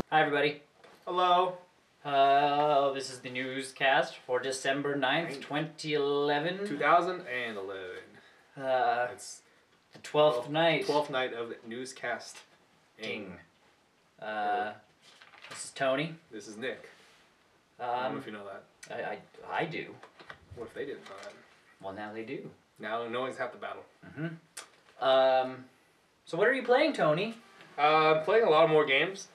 Hi, everybody. Hello. This is the newscast for December 9th, 2011. 2011. It's The 12th night. 12th night of NewsCast. Ding. This is Tony. This is Nick. I don't know if you know that. I do. What if they didn't know that? Well, now they do. Now knowing's half the battle. So what are you playing, Tony? Playing a lot more games.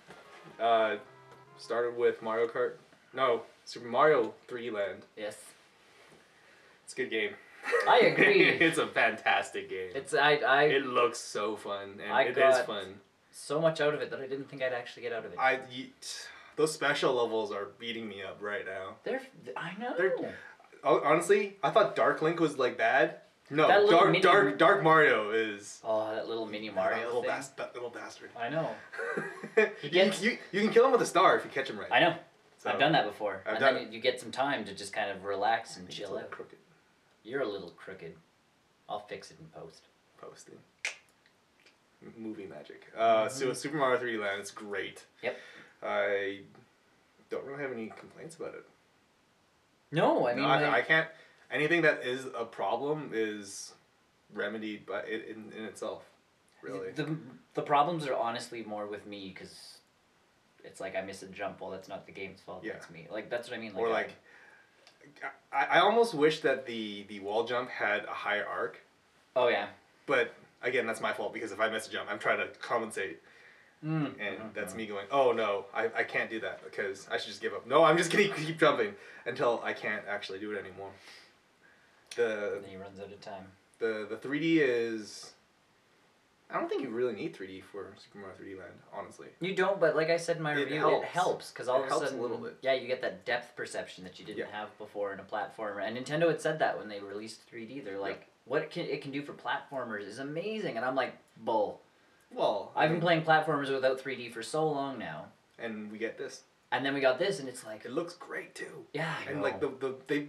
Started with Mario Kart. No, Super Mario 3D Land. Yes. It's a good game. I agree. It's a fantastic game. It looks so fun, and it is fun. So much out of it that I didn't think I'd actually get out of it. Those special levels are beating me up right now. I know. Honestly, I thought Dark Link was like bad. No, Dark Mario is. Oh, that little mini Mario that little bastard. I know. You can kill him with a star if you catch him right. I know. So, I've done that before. Then you get some time to just kind of relax and chill out. Crooked. You're a little crooked. I'll fix it in post. Posting. Movie magic. So Super Mario 3D Land, it's great. Yep. I don't really have any complaints about it. No, I mean... I can't... Anything that is a problem is remedied by it in itself, really. The problems are honestly more with me, because it's like I miss a jump. Well, that's not the game's fault, that's me. Like, that's what I mean. Like, I almost wish that the wall jump had a higher arc. Oh, yeah. But, again, that's my fault, because if I miss a jump, I'm trying to compensate. And that's me going, oh no, I can't do that, because I should just give up. No, I'm just going to keep jumping until I can't actually do it anymore. And then he runs out of time. The 3D is... I don't think you really need 3D for Super Mario 3D Land, honestly. You don't, but like I said in my review, it helps. Because all of a sudden, a little bit. Yeah, you get that depth perception that you didn't have before in a platformer. And Nintendo had said that when they released 3D. They're like, what it can do for platformers is amazing. And I'm like, bull. Well, I've been playing platformers without 3D for so long now. And we get this. And then we got this, and it's like... It looks great, too. Yeah, I know. And, like,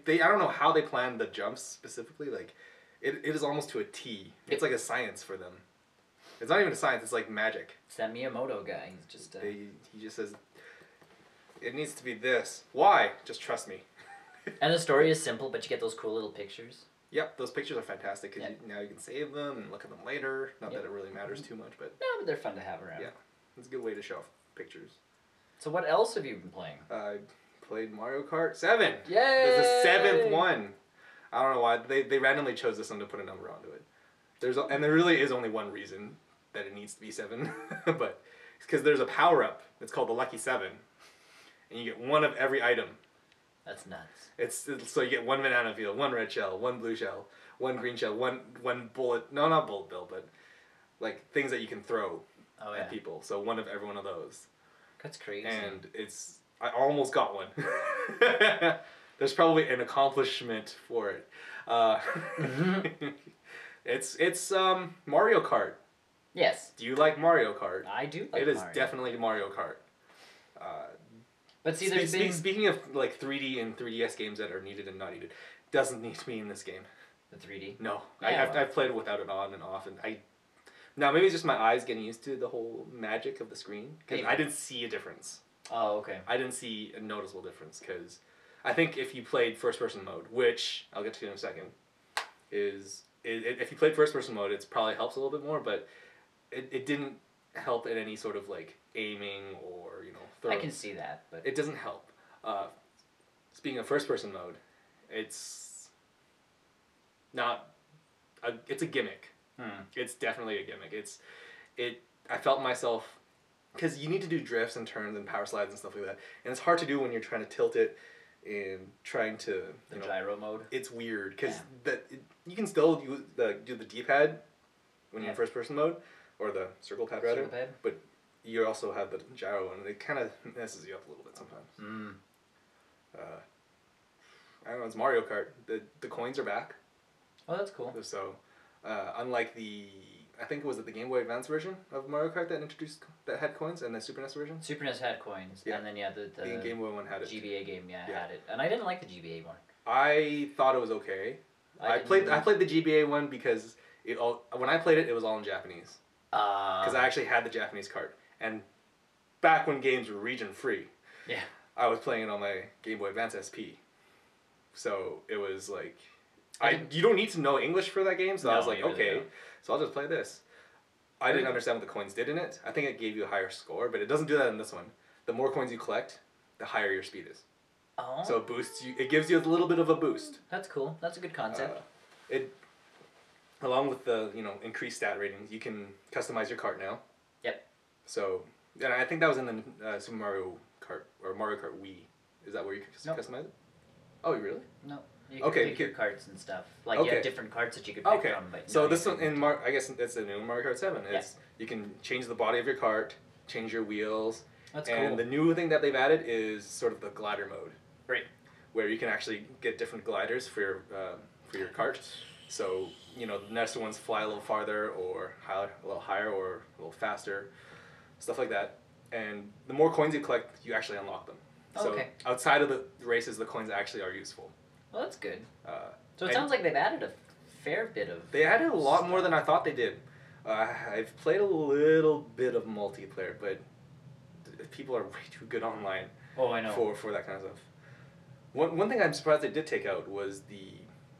they I don't know how they planned the jumps, specifically. Like, it is almost to a T. It's like a science for them. It's not even a science, it's like magic. It's that Miyamoto guy. He's just... He just says, it needs to be this. Why? Just trust me. And the story is simple, but you get those cool little pictures. Yep, those pictures are fantastic, because now you can save them and look at them later. Not that it really matters too much, but... No, but they're fun to have around. Yeah, it's a good way to show off pictures. So what else have you been playing? I played Mario Kart 7. Yay! It's the 7th one. I don't know why. They randomly chose this one to put a number onto it. And there really is only one reason that it needs to be 7. But it's because there's a power-up. It's called the Lucky 7. And you get one of every item. That's nuts. So you get one banana peel, one red shell, one blue shell, one green shell, one bullet... No, not bullet bill, but like things that you can throw at people. So one of every one of those. That's crazy. And I almost got one. There's probably an accomplishment for it. It's Mario Kart. Yes. Do you like Mario Kart? I do like Mario. It is definitely Mario Kart. But see, speaking of like 3D and 3DS games that are needed and not needed, doesn't need to be in this game. The 3D? No. Yeah, I've played it without it on and off, and now, maybe it's just my eyes getting used to the whole magic of the screen, because I didn't see a difference. Oh, okay. I didn't see a noticeable difference, because I think if you played first-person mode, which I'll get to in a second, if you played first-person mode, it probably helps a little bit more, but it didn't help in any sort of, like, aiming or, I can see that, but... It doesn't help. Speaking of first-person mode, it's not... it's a gimmick. It's definitely a gimmick. I felt myself, because you need to do drifts and turns and power slides and stuff like that, and it's hard to do when you're trying to tilt it and trying to gyro mode. It's weird because you can still do the D-pad when you're in first person mode, or the circle pad rather, but you also have the gyro one, and it kind of messes you up a little bit sometimes. I don't know. It's Mario Kart. The coins are back. Oh, that's cool. So. Unlike I think it was the Game Boy Advance version of Mario Kart that had coins, and the Super NES version. Super NES had coins, and then the Game Boy one had it. GBA game, had it, and I didn't like the GBA one. I thought it was okay. I played the GBA one because when I played it, it was all in Japanese. Because I actually had the Japanese cart, and back when games were region free. Yeah. I was playing it on my Game Boy Advance SP. So it was like, you don't need to know English for that game, so I was like, okay, so I'll just play this. I didn't understand what the coins did in it. I think it gave you a higher score, but it doesn't do that in this one. The more coins you collect, the higher your speed is. Oh. So it boosts you. It gives you a little bit of a boost. That's cool. That's a good concept. Along with the increased stat ratings, you can customize your cart now. Yep. So, and I think that was in the Super Mario Kart or Mario Kart Wii. Is that where you can customize it? Oh, really? No. You can pick your carts and stuff. Like you have different carts that you could pick from. But so this one I guess it's the new Mario Kart 7. It's you can change the body of your cart, change your wheels. That's cool. And the new thing that they've added is sort of the glider mode. Right. Where you can actually get different gliders for your cart. So the next ones fly a little farther or a little higher or a little faster, stuff like that. And the more coins you collect, you actually unlock them. So outside of the races, the coins actually are useful. Well, that's good. So it sounds like they've added a fair bit of... They added a lot more than I thought they did. I've played a little bit of multiplayer, but people are way too good online. Oh, I know. For that kind of stuff. One thing I'm surprised they did take out was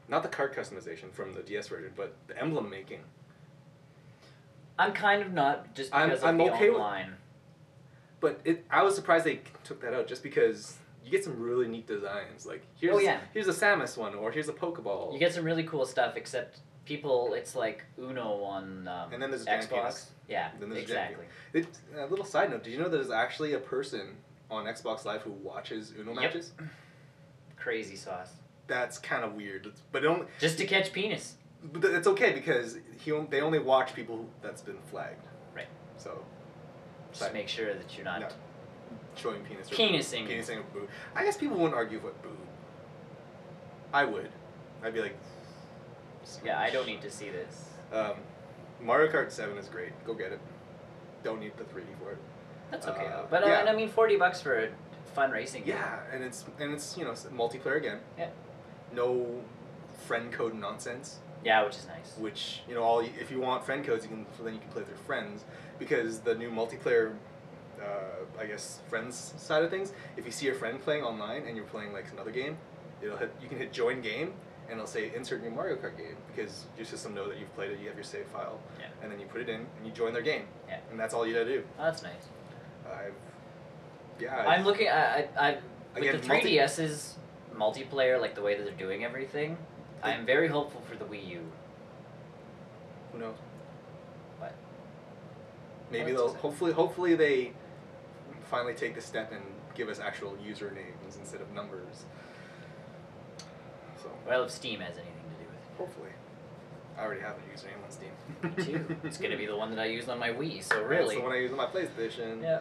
not the card customization from the DS version, but the emblem making. I'm kind of not, just because of the online. But I was surprised they took that out just because you get some really neat designs. Like here's a Samus one, or here's a Pokeball. You get some really cool stuff, except it's like Uno on and then there's Xbox. Yeah, exactly. A little side note: did you know there's actually a person on Xbox Live who watches Uno matches? Crazy sauce. That's kind of weird, but just to catch penis. But it's okay because they only watch people that's been flagged. Right. So. Just make sure that you're not showing penis. Or penising. Penising or boob. I guess people wouldn't argue with boob. I would. I'd be like. Yeah, I don't need to see this. Mario Kart 7 is great. Go get it. Don't need the 3D for it. That's okay though. But and I mean, $40 for a fun racing game. Yeah, and it's it's multiplayer again. Yeah. No friend code nonsense. Yeah, which is nice. Which if you want friend codes, then you can play with your friends, because the new multiplayer, I guess friends side of things. If you see your friend playing online and you're playing like another game, you can hit join game and it'll say insert new Mario Kart game, because your system know that you've played it. You have your save file, and then you put it in and you join their game. Yeah. And that's all you gotta do. Oh, that's nice. I'm looking. With the 3DS's multiplayer, like the way that they're doing everything. I am very hopeful for the Wii U. Who knows? What? Maybe hopefully they finally take the step and give us actual usernames instead of numbers. So. Well, if Steam has anything to do with it. Hopefully. I already have a username on Steam. Me too. It's gonna be the one that I used on my Wii, so really. It's the one I use on my PlayStation. Yeah.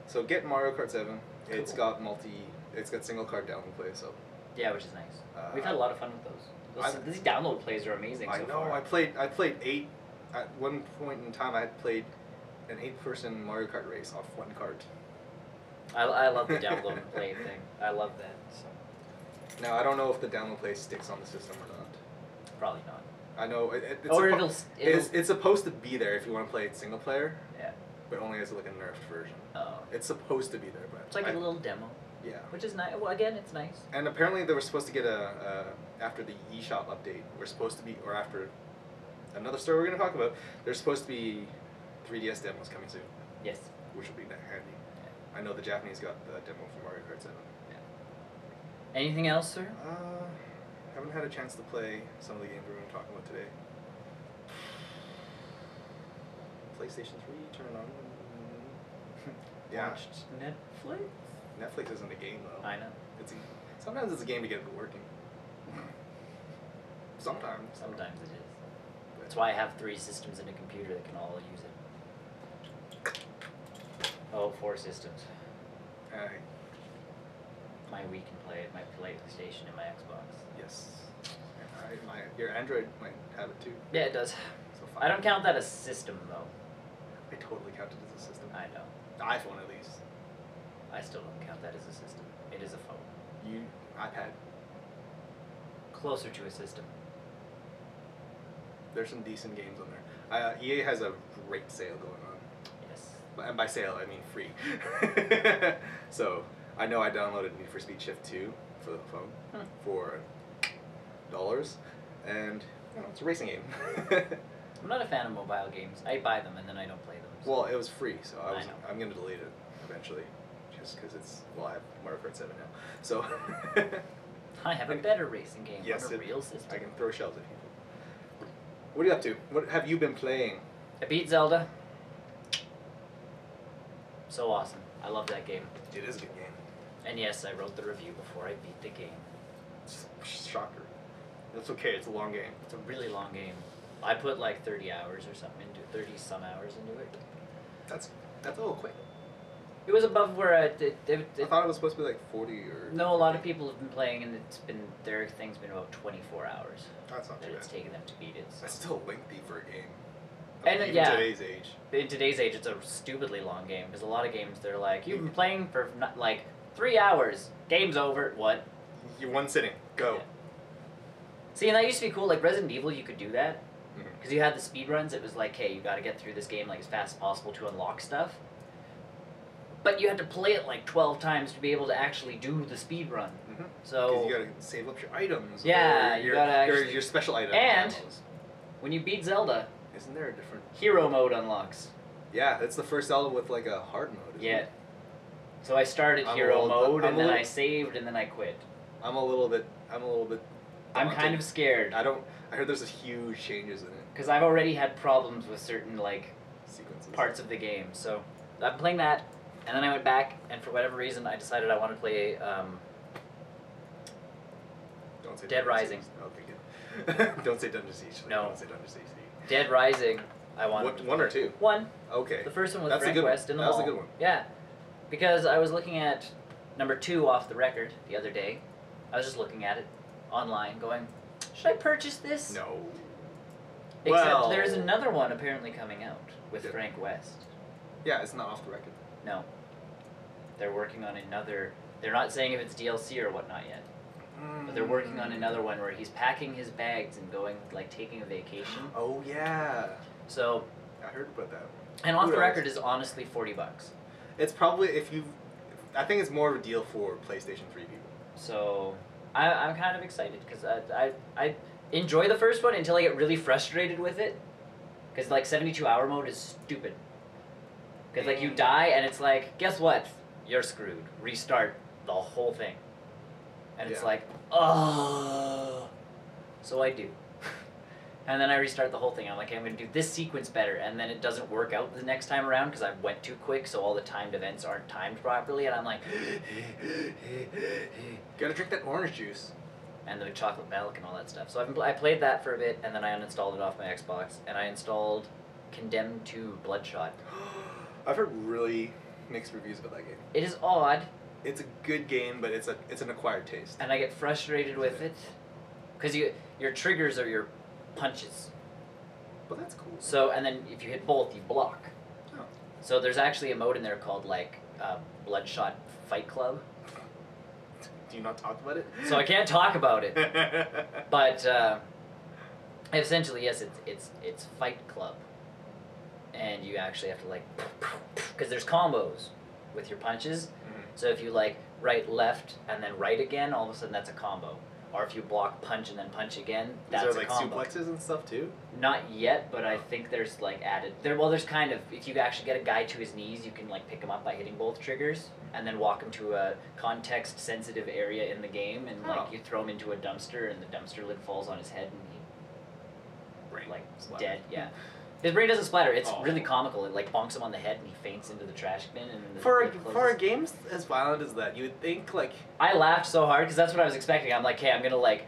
So get Mario Kart 7. Cool. It's got single card download play, so. Yeah, which is nice. We've had a lot of fun with those. These download plays are amazing. I know. I played 8. At one point in time, I had played an 8-person Mario Kart race off one cart. I love the download and play thing. I love that. So. Now I don't know if the download play sticks on the system or not. Probably not. I know it's supposed to be there if you want to play it single player. Yeah. But only as like a nerfed version. Oh. It's supposed to be there, but it's like a little demo. Yeah. Which is nice. Well, again, it's nice. And apparently they were supposed to get after the eShop update, or after another story we're going to talk about, there's supposed to be 3DS demos coming soon. Yes. Which will be handy. Yeah. I know the Japanese got the demo for Mario Kart 7. Yeah. Anything else, sir? Haven't had a chance to play some of the games we're going to talk about today. PlayStation 3, turn it on. Yeah. Watched Netflix? Netflix isn't a game though. I know. Sometimes it's a game to get it working. Sometimes. Sometimes it is. That's why I have 3 systems in a computer that can all use it. Oh, 4 systems. My Wii can play it, my PlayStation, and my Xbox. Yes. Your Android might have it too. Yeah, it does. So I don't count that as system though. I totally count it as a system. I know. The iPhone at least. I still don't count that as a system. It is a phone. iPad. Closer to a system. There's some decent games on there. EA has a great sale going on. Yes. and by sale I mean free. So I know I downloaded Need for Speed Shift 2 for the phone for $, and you know, it's a racing game. I'm not a fan of mobile games. I buy them and then I don't play them. So. Well, it was free, so I'm gonna delete it eventually, just because it's I have Mario Kart 7 now. So I have a better racing game yes, on a real system. I can throw shells at people. What are you up to? What have you been playing? I beat Zelda. So awesome. I love that game. It is a good game. And yes, I wrote the review before I beat the game. Shocker. That's okay, it's a long game. It's a really long game. I put like 30 hours or something into 30 some hours into it. That's a little quick. It was above where I thought it was supposed to be like 40 or... No, a lot of people have been playing and their thing's been about 24 hours. That's not too bad. It's taken them to beat it. So. That's still lengthy for a game. And even yeah, today's age. In today's age, it's a stupidly long game because a lot of games they're like, you've been playing for like 3 hours, game's over. What? You're one sitting. Go. Yeah. See, and that used to be cool. Like Resident Evil, you could do that because you had the speed runs. It was like, hey, you got to get through this game like as fast as possible to unlock stuff. But you had to play it like 12 times to be able to actually do the speed run. So because you gotta save up your items. Yeah, or you gotta actually, your special items. And when you beat Zelda, isn't there a different hero mode unlocks? Yeah, it's the first Zelda with like a hard mode. Isn't it? So I started hero mode and then I saved and then I quit. I'm a little bit. I'm kind of scared. I heard there's huge changes in it. Because I've already had problems with certain like sequences, parts of the game. So I'm playing that, and then I went back, and for whatever reason, I decided I wanted to play Don't say Dead Rising. Okay, good. Don't say Dungeon Siege. No. Don't say Dungeon Siege. Dead Rising. I wanted. One or two? One. Okay. The first one was That's Frank a good West one. in the That was mall. a good one. Yeah, because I was looking at number 2 off the record the other day. I was just looking at it online, going, should I purchase this? No. Except there's another one apparently coming out with Frank West. Yeah, it's not off the record. No. They're working on another. They're not saying if it's DLC or whatnot yet. But they're working on another one where he's packing his bags and going, like, taking a vacation. Oh, yeah. So. I heard about that. And off the record is honestly $40. It's probably, I think it's more of a deal for PlayStation 3 people. So, I'm kind of excited because I enjoy the first one until I get really frustrated with it. Because, like, 72-hour mode is stupid. Because, like, you die and it's like, guess what? You're screwed. Restart the whole thing. And it's like, oh. So I do. And then I restart the whole thing. I'm like, I'm going to do this sequence better. And then it doesn't work out the next time around because I went too quick, so all the timed events aren't timed properly. And I'm like, gotta drink that orange juice. And the chocolate milk and all that stuff. So I played that for a bit, and then I uninstalled it off my Xbox. And I installed Condemned 2 Bloodshot. I've heard really mixed reviews about that game. It is odd. It's a good game, but it's an acquired taste. And I get frustrated with it. Because your triggers are your punches. Well, that's cool. So, and then if you hit both, you block. Oh. So there's actually a mode in there called, like, Bloodshot Fight Club. Do you not talk about it? So I can't talk about it. But, essentially, yes, it's Fight Club. And you actually have to, like, because there's combos with your punches. So if you, like, right, left, and then right again, all of a sudden that's a combo. Or if you block, punch, and then punch again, that's a combo. Is there, like, suplexes and stuff, too? Not yet, but I think there's, like, added... There's kind of... If you actually get a guy to his knees, you can, like, pick him up by hitting both triggers, and then walk him to a context-sensitive area in the game, and, like, you throw him into a dumpster, and the dumpster lid falls on his head, and he... Brain like, splatter. dead, yeah. His brain doesn't splatter. It's really comical. It, like, bonks him on the head, and he faints into the trash bin, and for a game as violent as that, you would think, like... I laughed so hard, because that's what I was expecting. I'm like, hey, I'm gonna, like,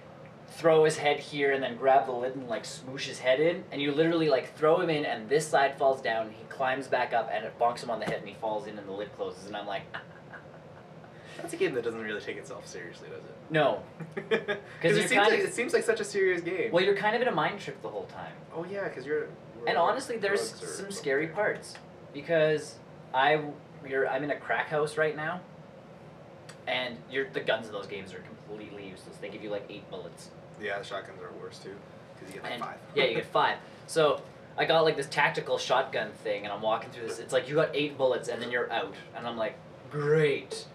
throw his head here, and then grab the lid and, like, smoosh his head in, and you literally, like, throw him in, and this side falls down, and he climbs back up, and it bonks him on the head, and he falls in, and the lid closes, and I'm like... That's a game that doesn't really take itself seriously, does it? No. Because it seems like such a serious game. Well, you're kind of in a mind trip the whole time. Oh, yeah, because you're... And honestly, there's some scary parts. Because I'm in a crack house right now, and the guns in those games are completely useless. They give you, like, 8 bullets. Yeah, the shotguns are worse, too. Because you get, like, 5. Yeah, you get 5. So, I got like this tactical shotgun thing, and I'm walking through this. It's like you got 8 bullets, and then you're out, and I'm like, great.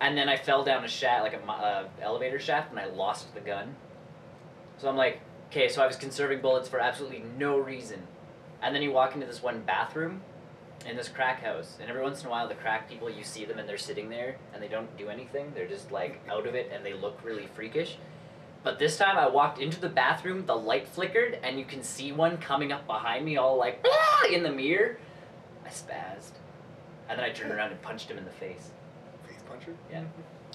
And then I fell down a shaft, like a elevator shaft, and I lost the gun. So I'm like, okay, so I was conserving bullets for absolutely no reason. And then you walk into this one bathroom in this crack house, and every once in a while the crack people, you see them and they're sitting there and they don't do anything. They're just like out of it and they look really freakish. But this time I walked into the bathroom, the light flickered, and you can see one coming up behind me all like, ah! In the mirror. I spazzed. And then I turned around and punched him in the face. Face puncher? Yeah.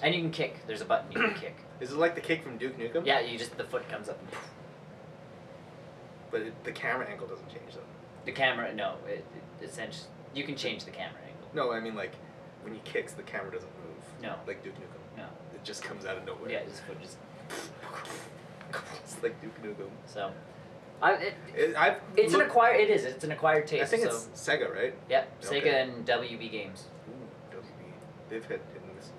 And you can kick. There's a button you can kick. Is it like the kick from Duke Nukem? Yeah, you just, the foot comes up and poof. But the camera angle doesn't change though. The camera, no, it essentially, you can change the camera angle. No, I mean like, when he kicks, the camera doesn't move. No. Like Duke Nukem. No. It just comes out of nowhere. Yeah, his foot just... It's like Duke Nukem. So, it's an acquired taste. I think so. it's Sega, right? Yeah, Okay. Sega and WB Games. Ooh, WB. They've hit and misses.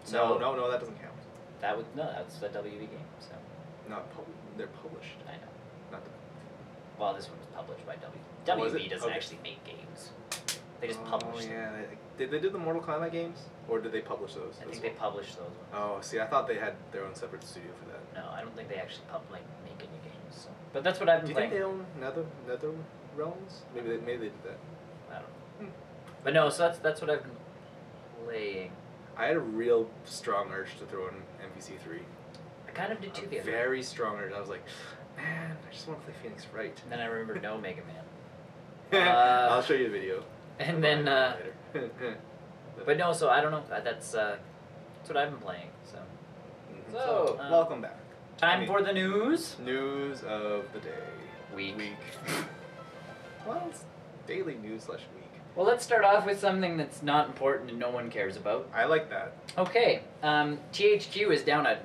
So no, that doesn't count. That's a WB game. So They're published. I know. Not the. Well, this one's published by WB. Oh, is WB it? doesn't Okay. actually make games. They just publish them. Yeah. Did they do the Mortal Kombat games, or did they publish those? I think they publish those ones. Oh, see, I thought they had their own separate studio for that. No, I don't think they actually make any games. So. But that's what I've Do been you playing. think they own Nether Realms? Maybe they did that. I don't know. But no, so that's what I've been playing. I had a real strong urge to throw in MVC3. I kind of did too the other day. Very strong urge. I was like, man, I just want to play Phoenix Wright. And then I remembered no Mega Man. I'll show you the video. And then, later. but no, so I don't know. That's what I've been playing. So So, welcome back. Time for the news. News of the day. Week. Well, it's daily news/week. Well, let's start off with something that's not important and no one cares about. I like that. Okay, THQ is down a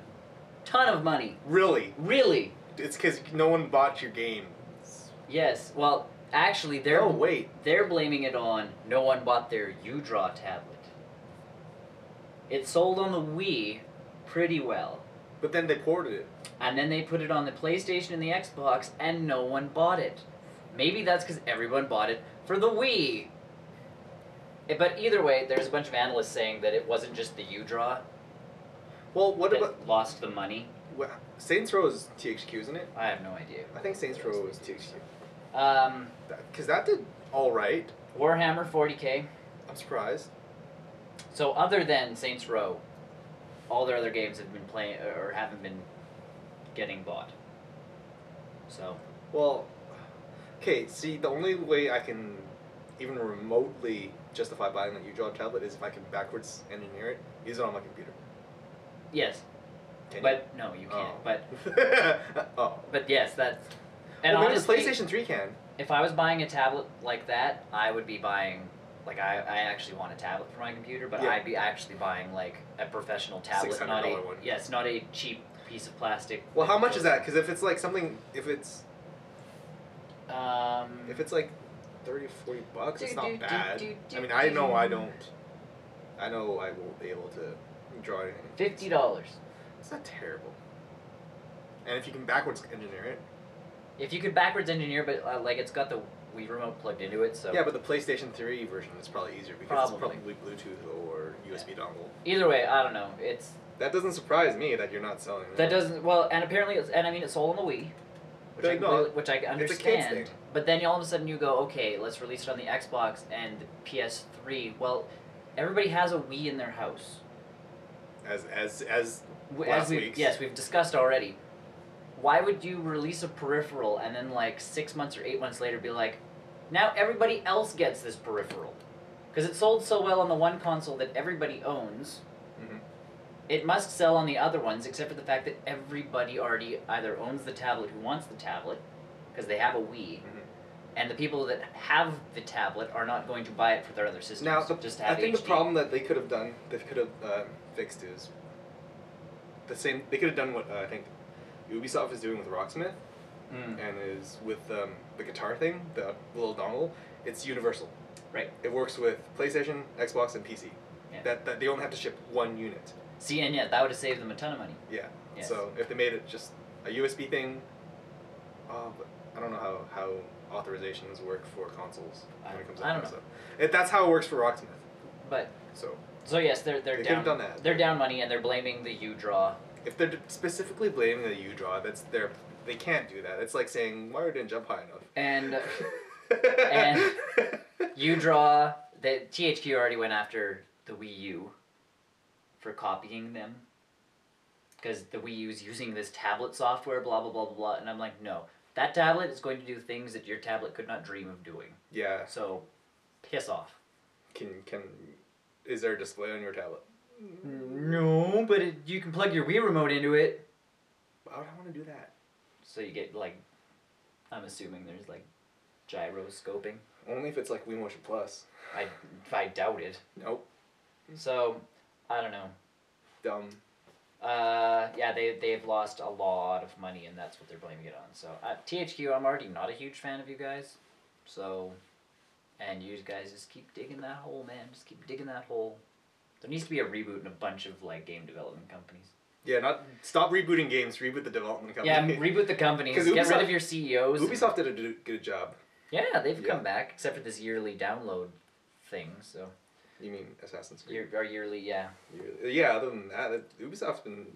ton of money. Really? Really? It's because no one bought your game. Yes. Well, actually, they're blaming it on no one bought their U-Draw tablet. It sold on the Wii pretty well. But then they ported it. And then they put it on the PlayStation and the Xbox, and no one bought it. Maybe that's because everyone bought it for the Wii. But either way, there's a bunch of analysts saying that it wasn't just the U-Draw Well, what that about lost the money. Saints Row is THQ, isn't it? I have no idea. I think Saints Row is THQ. Because Um, that did all right. Warhammer 40K. I'm surprised. So other than Saints Row, all their other games have been playing or haven't been getting bought. So. Well, okay. See, the only way I can even remotely justify buying a U-Draw tablet is if I can backwards engineer it, use it on my computer. Yes. Can you? But no, you can't. Oh. But oh. but yes, that's. And Well, maybe honestly, the PlayStation 3 can. if I was buying a tablet like that, I would be buying. Like I actually want a tablet for my computer, but Yeah. I'd be actually buying like a professional tablet, not a $600 one. yes, not a cheap piece of plastic. Well, how much is that? Because if it's like something, if it's like $30, $40, it's not bad. I mean, I know I won't be able to draw anything. $50. It's not terrible. And if you can backwards engineer it. If you could backwards engineer, but like it's got the Wii remote plugged into it, so. Yeah, but the PlayStation 3 version is probably easier because it's probably Bluetooth or USB dongle. Either way, I don't know. It's. That doesn't surprise me that you're not selling That doesn't well, and apparently, I mean, it's sold on the Wii, which I It's a kid's understand. thing. But then all of a sudden you go, okay, let's release it on the Xbox and the PS3. Well, everybody has a Wii in their house. As As we've discussed already. Why would you release a peripheral and then like 6 months or 8 months later be like, now everybody else gets this peripheral? Because it sold so well on the one console that everybody owns. Mhm. It must sell on the other ones, except for the fact that everybody already either owns the tablet who wants the tablet, because they have a Wii, and the people that have the tablet are not going to buy it for their other systems. Now, just to have I think HD. the problem that they could have done, fixed is the same. They could have done what I think Ubisoft is doing with Rocksmith, and is with the guitar thing, the little dongle. It's universal. Right. It works with PlayStation, Xbox, and PC. Yeah. That they only have to ship one unit. See, and yeah, that would have saved them a ton of money. Yeah. Yes. So if they made it just a USB thing, I don't know how authorizations work for consoles when it comes to I don't that know. stuff. That's how it works for Rocksmith. But So yes, they're they down. could've done that. They're down money and they're blaming the U draw. if they're specifically blaming the U draw, they can't do that. It's like saying Mario didn't jump high enough. And U draw. The THQ already went after the Wii U for copying them. Because the Wii U is using this tablet software, blah, blah, blah, blah, blah. And I'm like, no. That tablet is going to do things that your tablet could not dream of doing. Yeah. So, piss off. Is there a display on your tablet? No, but you can plug your Wii remote into it. Why would I want to do that? So you get, like, I'm assuming there's, like, gyroscoping. Only if it's like Wii Motion Plus. I doubt it. Nope. So, I don't know. Dumb. Yeah, they've lost a lot of money, and that's what they're blaming it on. So, THQ, I'm already not a huge fan of you guys. So, and you guys just keep digging that hole, man. Just keep digging that hole. There needs to be a reboot in a bunch of, like, game development companies. Yeah, stop rebooting games, reboot the development company. Yeah, reboot the companies. Get rid of your CEOs. Ubisoft did a good job. Yeah, they've come back, except for this yearly download thing, so... You mean Assassin's Creed? Our yearly, yeah. Yeah, other than that, Ubisoft's been...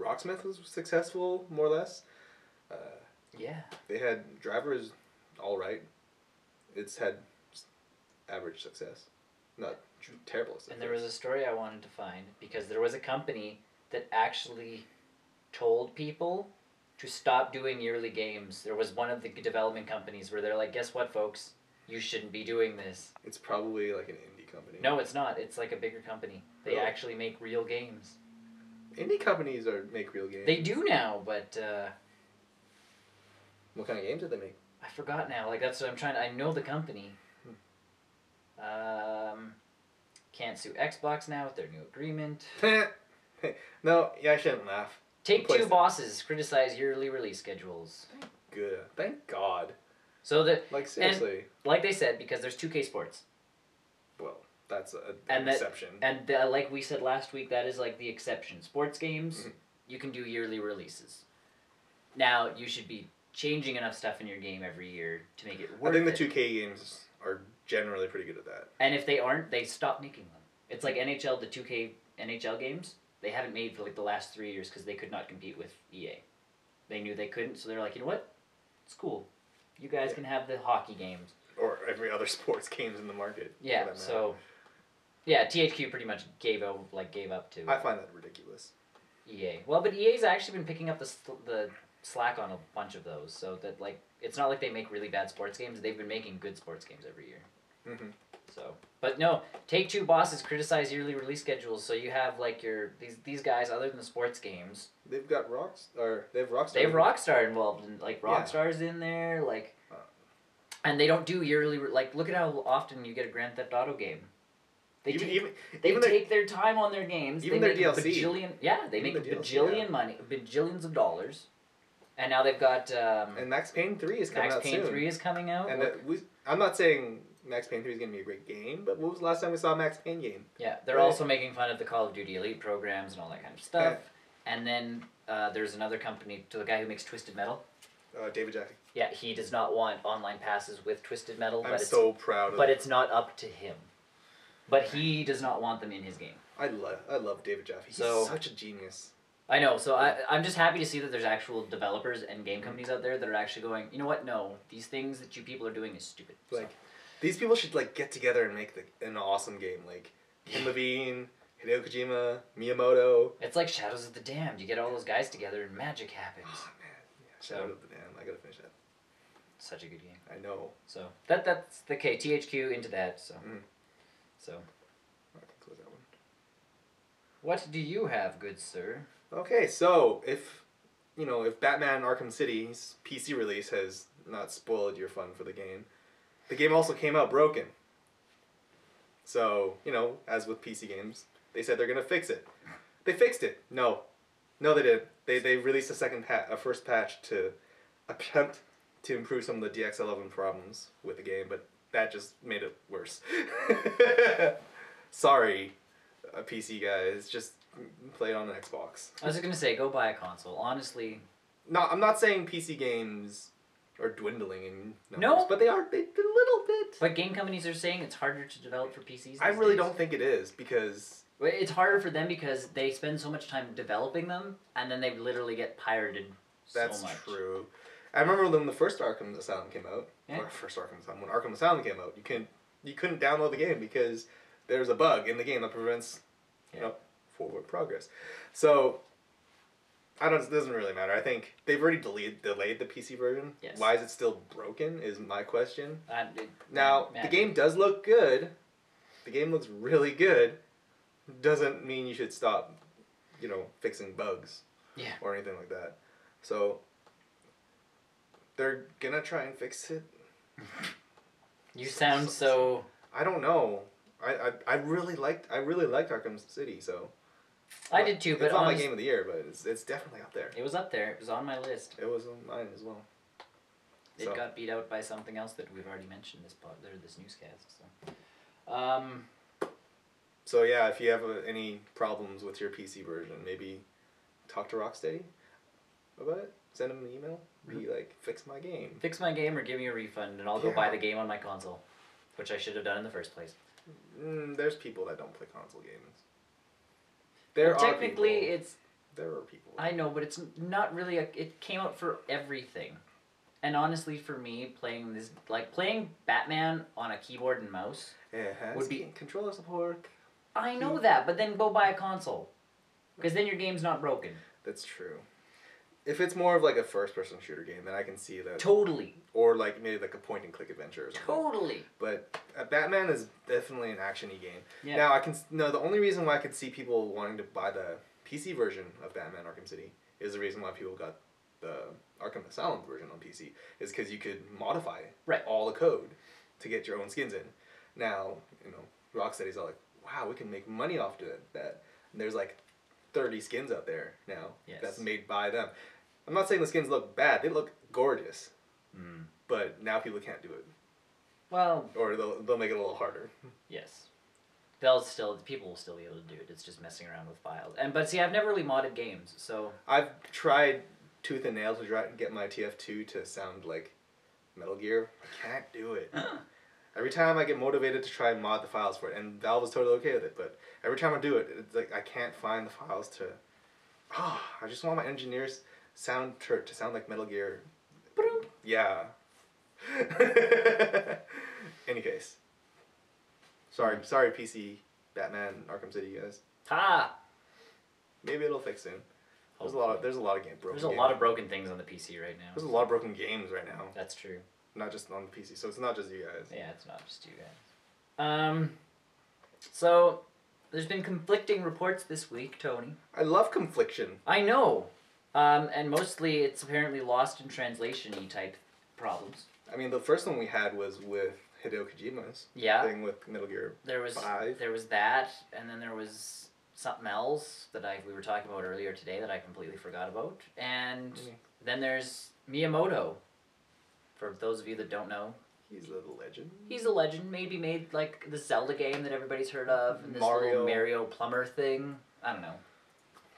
Rocksmith was successful, more or less. Yeah. They had Drivers alright. It's had average success. Not terrible success. And there was a story I wanted to find, because there was a company that actually told people to stop doing yearly games. There was one of the development companies where they're like, guess what, folks? You shouldn't be doing this. It's probably like an indie company. No, it's not. It's like a bigger company. They Really? actually make real games. Indie companies make real games. They do now, but... What kind of games did they make? I forgot now. Like, that's what I'm trying to... I know the company. Can't sue Xbox now with their new agreement. No, yeah, I shouldn't laugh. Take-Two bosses criticize yearly release schedules. Good. Thank God. So that... Like, seriously. And, like they said, because there's 2K Sports. Well, that's an exception. And like we said last week, that is like the exception. Sports games, you can do yearly releases. Now, you should be changing enough stuff in your game every year to make it worth it. I think the 2K games are generally pretty good at that. And if they aren't, they stop making them. It's like NHL, the 2K NHL games, they haven't made for like the last 3 years because they could not compete with EA. They knew they couldn't, so they're like, you know what? It's cool. You guys can have the hockey games. Or every other sports games in the market. Yeah, so... Yeah, THQ pretty much gave up to... I find that ridiculous. EA. Well, but EA's actually been picking up the slack on a bunch of those, so that, like, it's not like they make really bad sports games. They've been making good sports games every year. Mm-hmm. So, but no, Take-Two bosses criticize yearly release schedules, so you have, like, these guys, other than the sports games... They've got they have Rockstar. They have Rockstar involved, and, like, Rockstar's in there, like... And they don't do yearly... Like, look at how often you get a Grand Theft Auto game. They take their time on their games. Even they their make DLC. They make bajillions of dollars. And now they've got... and Max Payne 3 is coming out soon. Max Payne 3 is coming out. And I'm not saying Max Payne 3 is going to be a great game, but when was the last time we saw a Max Payne game? Yeah, they're also making fun of the Call of Duty Elite programs and all that kind of stuff. And then there's another company, to the guy who makes Twisted Metal. David Jaffe. Yeah, he does not want online passes with Twisted Metal. I'm so proud of But it's not up to him. But he does not want them in his game. I love David Jaffe. He's such a genius. I know, so I'm just happy to see that there's actual developers and game companies out there that are actually going, you know what, no, these things that you people are doing is stupid. Like, these people should, like, get together and make an awesome game. Like, Ken Levine, Hideo Kojima, Miyamoto. It's like Shadows of the Damned. You get all those guys together and magic happens. Oh, man. Yeah, Shadows of the Damned. I gotta finish that. Such a good game. I know. So, that's the THQ into that, so. So. I can close that one. What do you have, good sir? Okay, so if Batman Arkham City's PC release has not spoiled your fun for the game also came out broken. So, as with PC games, they said they're going to fix it. They fixed it. No, they didn't. They released a first patch to attempt to improve some of the DX11 problems with the game, but that just made it worse. Sorry, PC guys, just play it on an Xbox. I was just going to say, go buy a console. Honestly... No, I'm not saying PC games Or dwindling in numbers. No. But they are a little bit. But game companies are saying it's harder to develop for PCs. I really don't think it is because... It's harder for them because they spend so much time developing them and then they literally get pirated so much. That's true. I remember when the first Arkham Asylum came out. Yeah. Or first Arkham Asylum. When Arkham Asylum came out, you couldn't download the game because there's a bug in the game that prevents forward progress. So... it doesn't really matter. I think they've already delayed the PC version. Yes. Why is it still broken is my question. Now, the game does look good. The game looks really good. Doesn't mean you should stop, fixing bugs. Yeah. Or anything like that. So, they're gonna try and fix it. You sound so... I don't know. I really liked Arkham City, so... I did too, but it's not my game of the year, but it's definitely up there. It was up there. It was on my list. It was on mine as well. It got beat out by something else that we've already mentioned this newscast. So yeah, if you have any problems with your PC version, maybe talk to Rocksteady about it. Send them an email. Be like, fix my game. Fix my game or give me a refund, and I'll go buy the game on my console, which I should have done in the first place. There's people that don't play console games. There are people. I know, but it's not really it came out for everything. And honestly, for me, playing Batman on a keyboard and mouse would be controller support. I know that, but then go buy a console, because then your game's not broken. That's true. If it's more of like a first-person shooter game, then I can see that. Totally. Or like maybe like a point-and-click adventure or something. Totally. But Batman is definitely an action-y game. Yeah. Now the only reason why I could see people wanting to buy the PC version of Batman Arkham City is the reason why people got the Arkham Asylum version on PC is because you could modify all the code to get your own skins in. Now, Rocksteady's all like, wow, we can make money off that. And there's like 30 skins out there now that's made by them. I'm not saying the skins look bad. They look gorgeous. But now people can't do it. Well... Or they'll make it a little harder. Yes. People will still be able to do it. It's just messing around with files. But see, I've never really modded games, so... I've tried tooth and nail to try and get my TF2 to sound like Metal Gear. I can't do it. Every time I get motivated to try and mod the files for it, and Valve is totally okay with it, but every time I do it, it's like I can't find the files to... I just want my engineers to sound like Metal Gear. Yeah. Any case. Sorry PC, Batman, Arkham City, guys. Maybe it'll fix soon. There's a lot of broken. There's a lot of broken things on the PC right now. There's a lot of broken games right now. That's true. Not just on the PC, so it's not just you guys. Yeah, it's not just you guys. So there's been conflicting reports this week, Tony. I love confliction. I know. And mostly it's apparently lost in translation-y type problems. I mean, the first one we had was with Hideo Kojima's thing with Metal Gear 5. There was that, and then there was something else that we were talking about earlier today that I completely forgot about. And then there's Miyamoto. For those of you that don't know. He's a legend. He's a legend. Maybe made like the Zelda game that everybody's heard of, and this little Mario plumber thing. I don't know.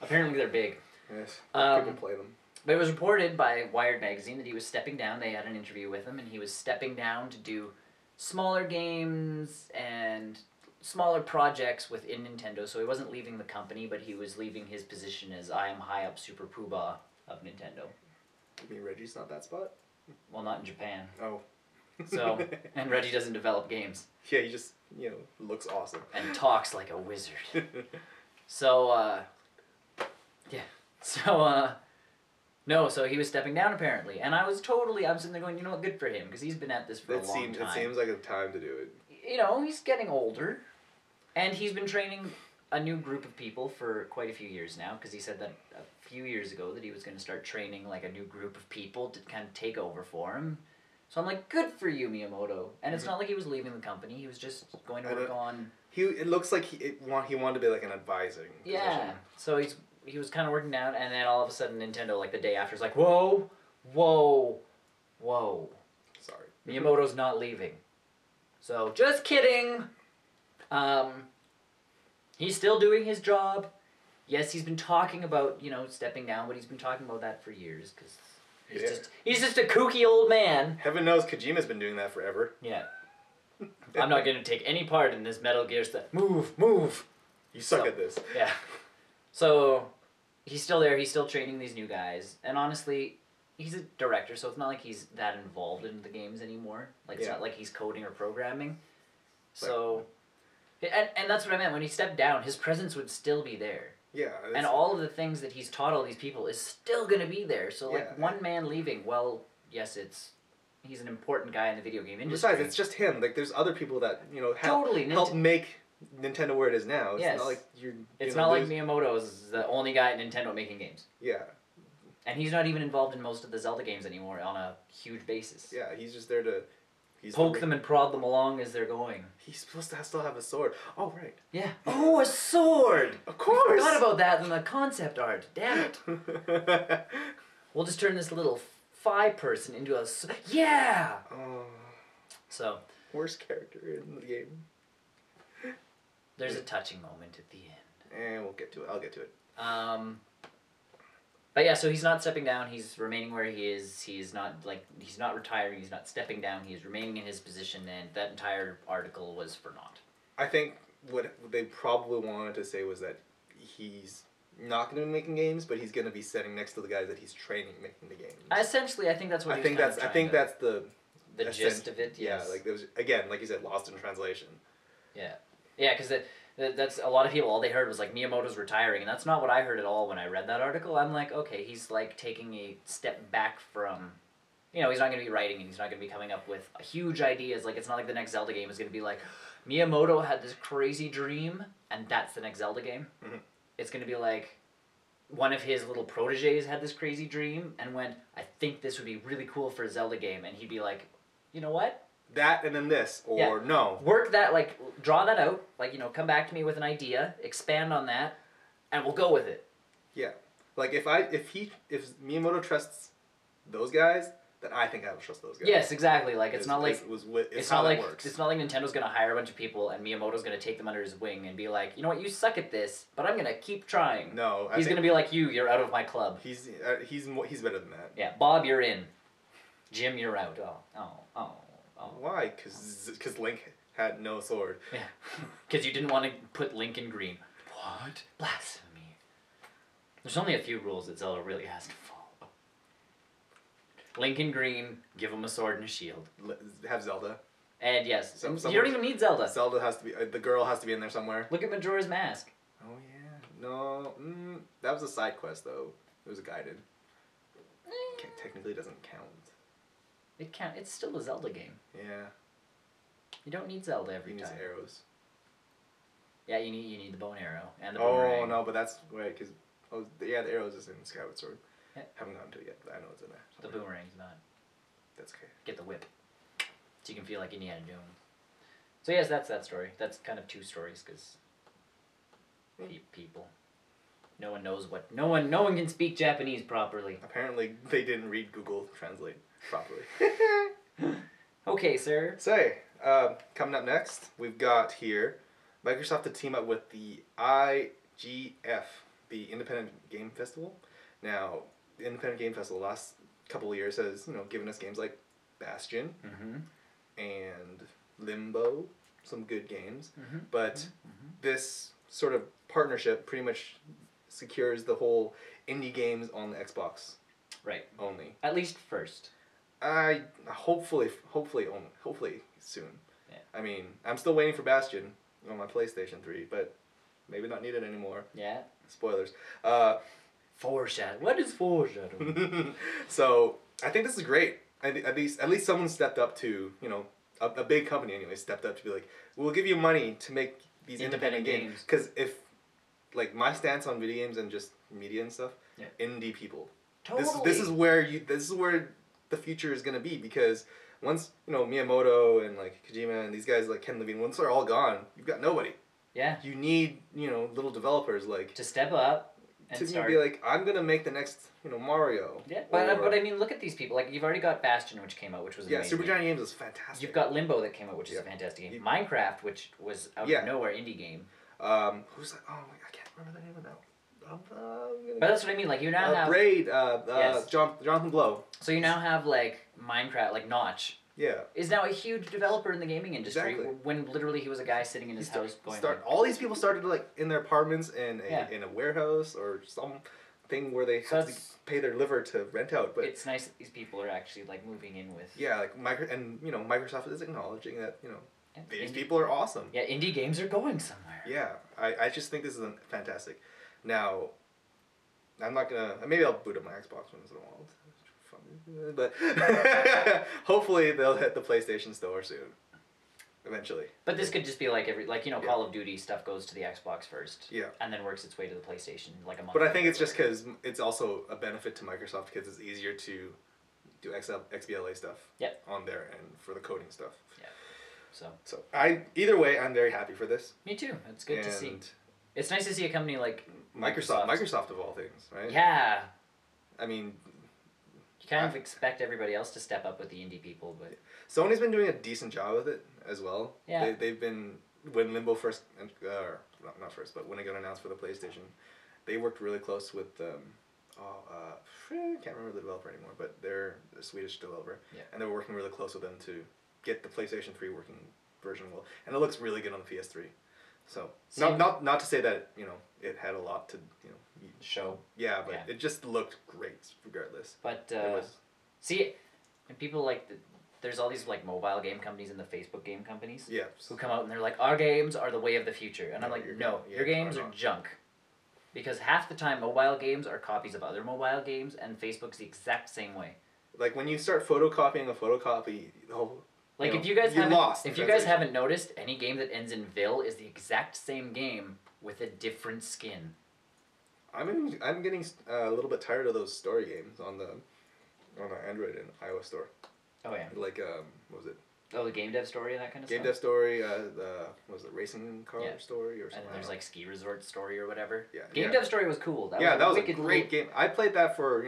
Apparently they're big. Yes, people play them. But it was reported by Wired magazine that he was stepping down. They had an interview with him, and he was stepping down to do smaller games and smaller projects within Nintendo. So he wasn't leaving the company, but he was leaving his position as I am high up super poobah of Nintendo. You mean Reggie's not that spot? Well, not in Japan. Oh. So, and Reggie doesn't develop games. Yeah, he just, looks awesome. And talks like a wizard. So, so he was stepping down apparently. And I'm sitting there going, good for him, because he's been at this for a long time. It seems like a time to do it. He's getting older. And he's been training a new group of people for quite a few years now, because he said that a few years ago that he was going to start training like a new group of people to kind of take over for him. So I'm like, good for you, Miyamoto. And it's not like he was leaving the company. He was just going to work on... It looks like he wanted to be like an advising position. So he was kind of working down, and then all of a sudden Nintendo, like the day after, is like, whoa. Sorry. Miyamoto's not leaving. So, just kidding. He's still doing his job. Yes, he's been talking about, stepping down, but he's been talking about that for years, because He's just a kooky old man. Heaven knows Kojima's been doing that forever. Yeah. I'm not going to take any part in this Metal Gear stuff. Move. You suck at this. Yeah. So he's still there. He's still training these new guys. And honestly, he's a director, so it's not like he's that involved in the games anymore. Like, it's not like he's coding or programming. So, and that's what I meant. When he stepped down, his presence would still be there. Yeah. And all of the things that he's taught all these people is still going to be there. So, like, one man leaving, well, yes, he's an important guy in the video game industry. Besides, it's just him. Like, there's other people that, help make Nintendo where it is now. It's not like It's not like Miyamoto is the only guy at Nintendo making games. Yeah. And he's not even involved in most of the Zelda games anymore on a huge basis. Yeah, he's just there to... poke them and prod them along as they're going. He's supposed to still have a sword. Oh, right. Yeah. Oh, a sword! Of course! I forgot about that in the concept art. Damn it. We'll just turn this little person into a... Yeah! Oh. So... Worst character in the game. There's a touching moment at the end. And we'll get to it. I'll get to it. But yeah, so he's not stepping down. He's remaining where he is. He's not retiring. He's not stepping down. He's remaining in his position, and that entire article was for naught. I think what they probably wanted to say was that he's not going to be making games, but he's going to be sitting next to the guys that he's training making the games. Essentially, I think that's what I think that's the gist of it. Yes. Yeah, like there was, again, like you said, lost in translation. Yeah, because that's a lot of people. All they heard was like Miyamoto's retiring, and that's not what I heard at all when I read that article. I'm like, okay, he's like taking a step back from, he's not going to be writing, and he's not going to be coming up with huge ideas. Like, it's not like the next Zelda game is going to be like, Miyamoto had this crazy dream, and that's the next Zelda game. Mm-hmm. It's going to be like, one of his little proteges had this crazy dream, and went, I think this would be really cool for a Zelda game, and he'd be like, you know what? That and then this, or no. Work that, like, draw that out, like, come back to me with an idea, expand on that, and we'll go with it. Yeah. Like, if Miyamoto trusts those guys, then I think I will trust those guys. Yes, exactly. Like, it's not like works. It's not like Nintendo's gonna hire a bunch of people and Miyamoto's gonna take them under his wing and be like, you know what, you suck at this, but I'm gonna keep trying. No, he's gonna be like, you're out of my club. He's better than that. Yeah, Bob, you're in. Jim, you're out. Oh. Why? Because Link had no sword. Yeah. Because you didn't want to put Link in green. What? Blasphemy. There's only a few rules that Zelda really has to follow. Link in green, give him a sword and a shield. Have Zelda. And yes, you don't even need Zelda. Zelda has to be, the girl has to be in there somewhere. Look at Majora's Mask. Oh yeah. No, that was a side quest though. It was a guided. Technically doesn't count. It's still a Zelda game. Yeah. You don't need Zelda every time. You need arrows. Yeah, you need the bow and arrow and the boomerang. Oh no, but that's right because the arrows is in Skyward Sword. Yeah. Haven't gotten to it yet, but I know it's in there. The boomerang's not. That's okay. Get the whip, so you can feel like Indiana Jones. So yes, that's that story. That's kind of two stories because people. No one knows what. No one can speak Japanese properly. Apparently, they didn't read Google Translate properly. Okay, sir. Coming up next, we've got here Microsoft to team up with the IGF, the Independent Game Festival. Now, the Independent Game Festival last couple of years has given us games like Bastion and Limbo, some good games. But this sort of partnership pretty much secures the whole indie games on the Xbox. Right. Only. At least first. Hopefully soon. Yeah. I mean, I'm still waiting for Bastion on my PlayStation 3, but maybe not needed anymore. Yeah. Spoilers. Foreshadow. What is foreshadow? So I think this is great. At least someone stepped up to a big company anyway stepped up to be like, we'll give you money to make these independent games. Because if my stance on video games and just media and stuff, indie people. Totally. This is where the future is gonna be, because once Miyamoto and Kojima and these guys like Ken Levine, once they're all gone, you've got nobody. Yeah. You need little developers to step up and to be like, I'm gonna make the next Mario. Yeah, but I mean, look at these people. Like, you've already got Bastion, which came out, which was amazing. Supergiant Games is fantastic. You've got Limbo that came out, which is a fantastic game. Minecraft, which was out of nowhere indie game. Who's that? Oh, I can't remember the name of that. But that's what I mean. Like you now have Braid, yes. Jonathan Blow. So you now have like Minecraft, like Notch. Yeah. Is now a huge developer in the gaming industry. Exactly. When literally he was a guy sitting in his house going. All these people started like in their apartments in a warehouse or something where they have to pay their liver to rent out. But it's nice that these people are actually like moving in with. Yeah, like Microsoft is acknowledging that these people are awesome. Yeah, indie games are going somewhere. Yeah, I just think this is fantastic. Now, I'm not gonna. Maybe I'll boot up my Xbox once in a while. But hopefully they'll hit the PlayStation Store soon. Eventually. But this could just be like Call of Duty stuff goes to the Xbox first. Yeah. And then works its way to the PlayStation like a month. But I think it's just because it's also a benefit to Microsoft because it's easier to do XBLA stuff. Yep. On there and for the coding stuff. Yeah. So either way, I'm very happy for this. Me too. It's good to see. It's nice to see a company like Microsoft of all things, right? Yeah. I mean, you kind of expect everybody else to step up with the indie people, but Sony's been doing a decent job with it as well. Yeah. They've been when Limbo first, not first, but when it got announced for the PlayStation, they worked really close with can't remember the developer anymore, but they're a Swedish developer. Yeah. And they were working really close with them to get the PlayStation 3 working version well, and it looks really good on the PS3. So not to say that it had a lot to show. Yeah, but it just looked great regardless. But and people there's all these like mobile game companies and the Facebook game companies. Yeah. Who come out and they're like, our games are the way of the future, and I'm like, no, your games are junk. Because half the time mobile games are copies of other mobile games, and Facebook's the exact same way. Like when you start photocopying a photocopy, the whole. Like if you guys haven't noticed, any game that ends in "vil" is the exact same game with a different skin. I'm getting a little bit tired of those story games on the Android and iOS store. Oh yeah. Like what was it? Oh, the game dev story and that kind of stuff. Game dev story, racing car story or something. And then there's like ski resort story or whatever. Yeah. Game dev story was cool. That was a great game. I played that for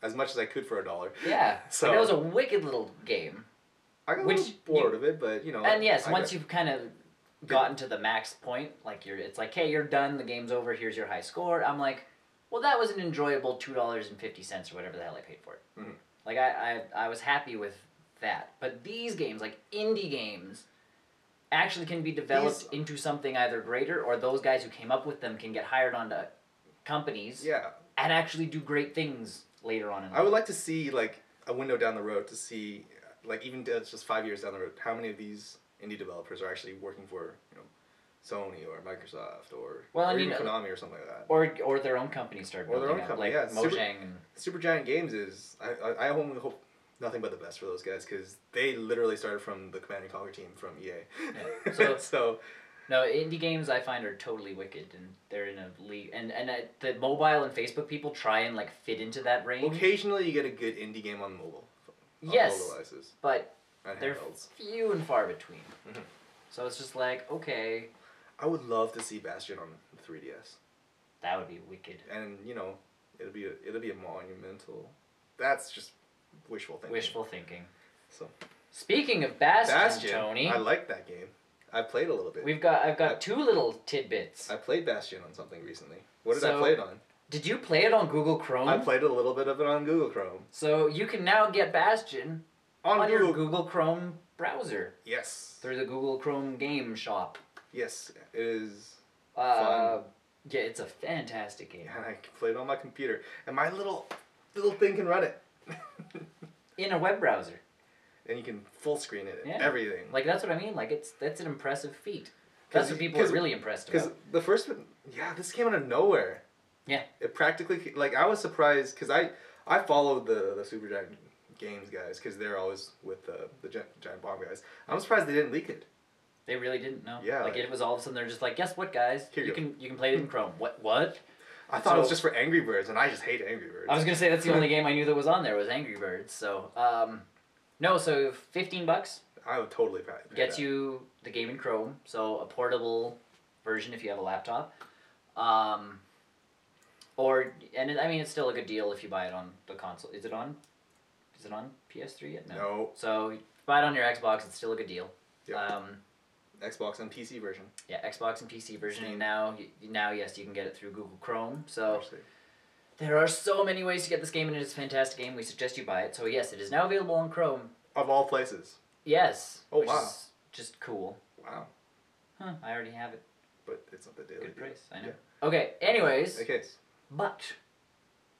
as much as I could for $1. Yeah. So that was a wicked little game. I got a little bored of it, but And yes, once you've kind of gotten to the max point, like it's like, hey, you're done. The game's over. Here's your high score. I'm like, well, that was an enjoyable $2.50 or whatever the hell I paid for it. Mm-hmm. Like I was happy with that. But these games, like indie games, actually can be developed into something either greater, or those guys who came up with them can get hired onto companies. Yeah. And actually do great things later on in life. I would like to see like a window down the road to see. Like even just 5 years down the road, how many of these indie developers are actually working for Sony or Microsoft or even Konami or something like that, or their own company start building their own company, like Mojang Supergiant Games is I only hope nothing but the best for those guys because they literally started from the Command & Conquer team from EA. Yeah. So no, indie games I find are totally wicked, and they're in a league, and the mobile and Facebook people try and like fit into that range. Occasionally, you get a good indie game on mobile. Yes, mobile devices, but they're few and far between. Mm-hmm. So it's just like, okay. I would love to see Bastion on the 3DS. That would be wicked. And it'll be a monumental. That's just wishful thinking. Wishful thinking. So, speaking of Bastion, Tony, I like that game. I played a little bit. I've got two little tidbits. I played Bastion on something recently. What did I play it on? Did you play it on Google Chrome? I played a little bit of it on Google Chrome. So you can now get Bastion on your Google Chrome browser. Yes. Through the Google Chrome game shop. Yes, it is fun. Yeah, it's a fantastic game. And I played it on my computer. And my little thing can run it. In a web browser. And you can full screen it and everything. Like, that's what I mean. Like, that's an impressive feat. That's what people are really impressed about. Because the first one, this came out of nowhere. Yeah. It practically, like, I was surprised, because I followed the Supergiant Games guys, because they're always with the Giant Bomb guys. I'm surprised they didn't leak it. They really didn't, no. Yeah. Like, it was all of a sudden, they're just like, guess what, guys? You can play it in Chrome. What? I thought it was just for Angry Birds, and I just hate Angry Birds. I was going to say, that's the only game I knew that was on there, was Angry Birds. So, no, so $15. I would totally pay Gets you the game in Chrome, so a portable version if you have a laptop. It's still a good deal if you buy it on the console. Is it on PS3 yet? No. So, if you buy it on your Xbox, it's still a good deal. Yeah. Xbox and PC version. Yeah, Xbox and PC version, and now yes, you can get it through Google Chrome. So Actually. there are so many ways to get this game, and it is a fantastic game. We suggest you buy it. So yes, it is now available on Chrome. Of all places. Yes. Oh, which wow. is just cool. Wow. Huh, I already have it. But it's not the daily. Good price, I know. Yeah. Okay, anyways. Okay. But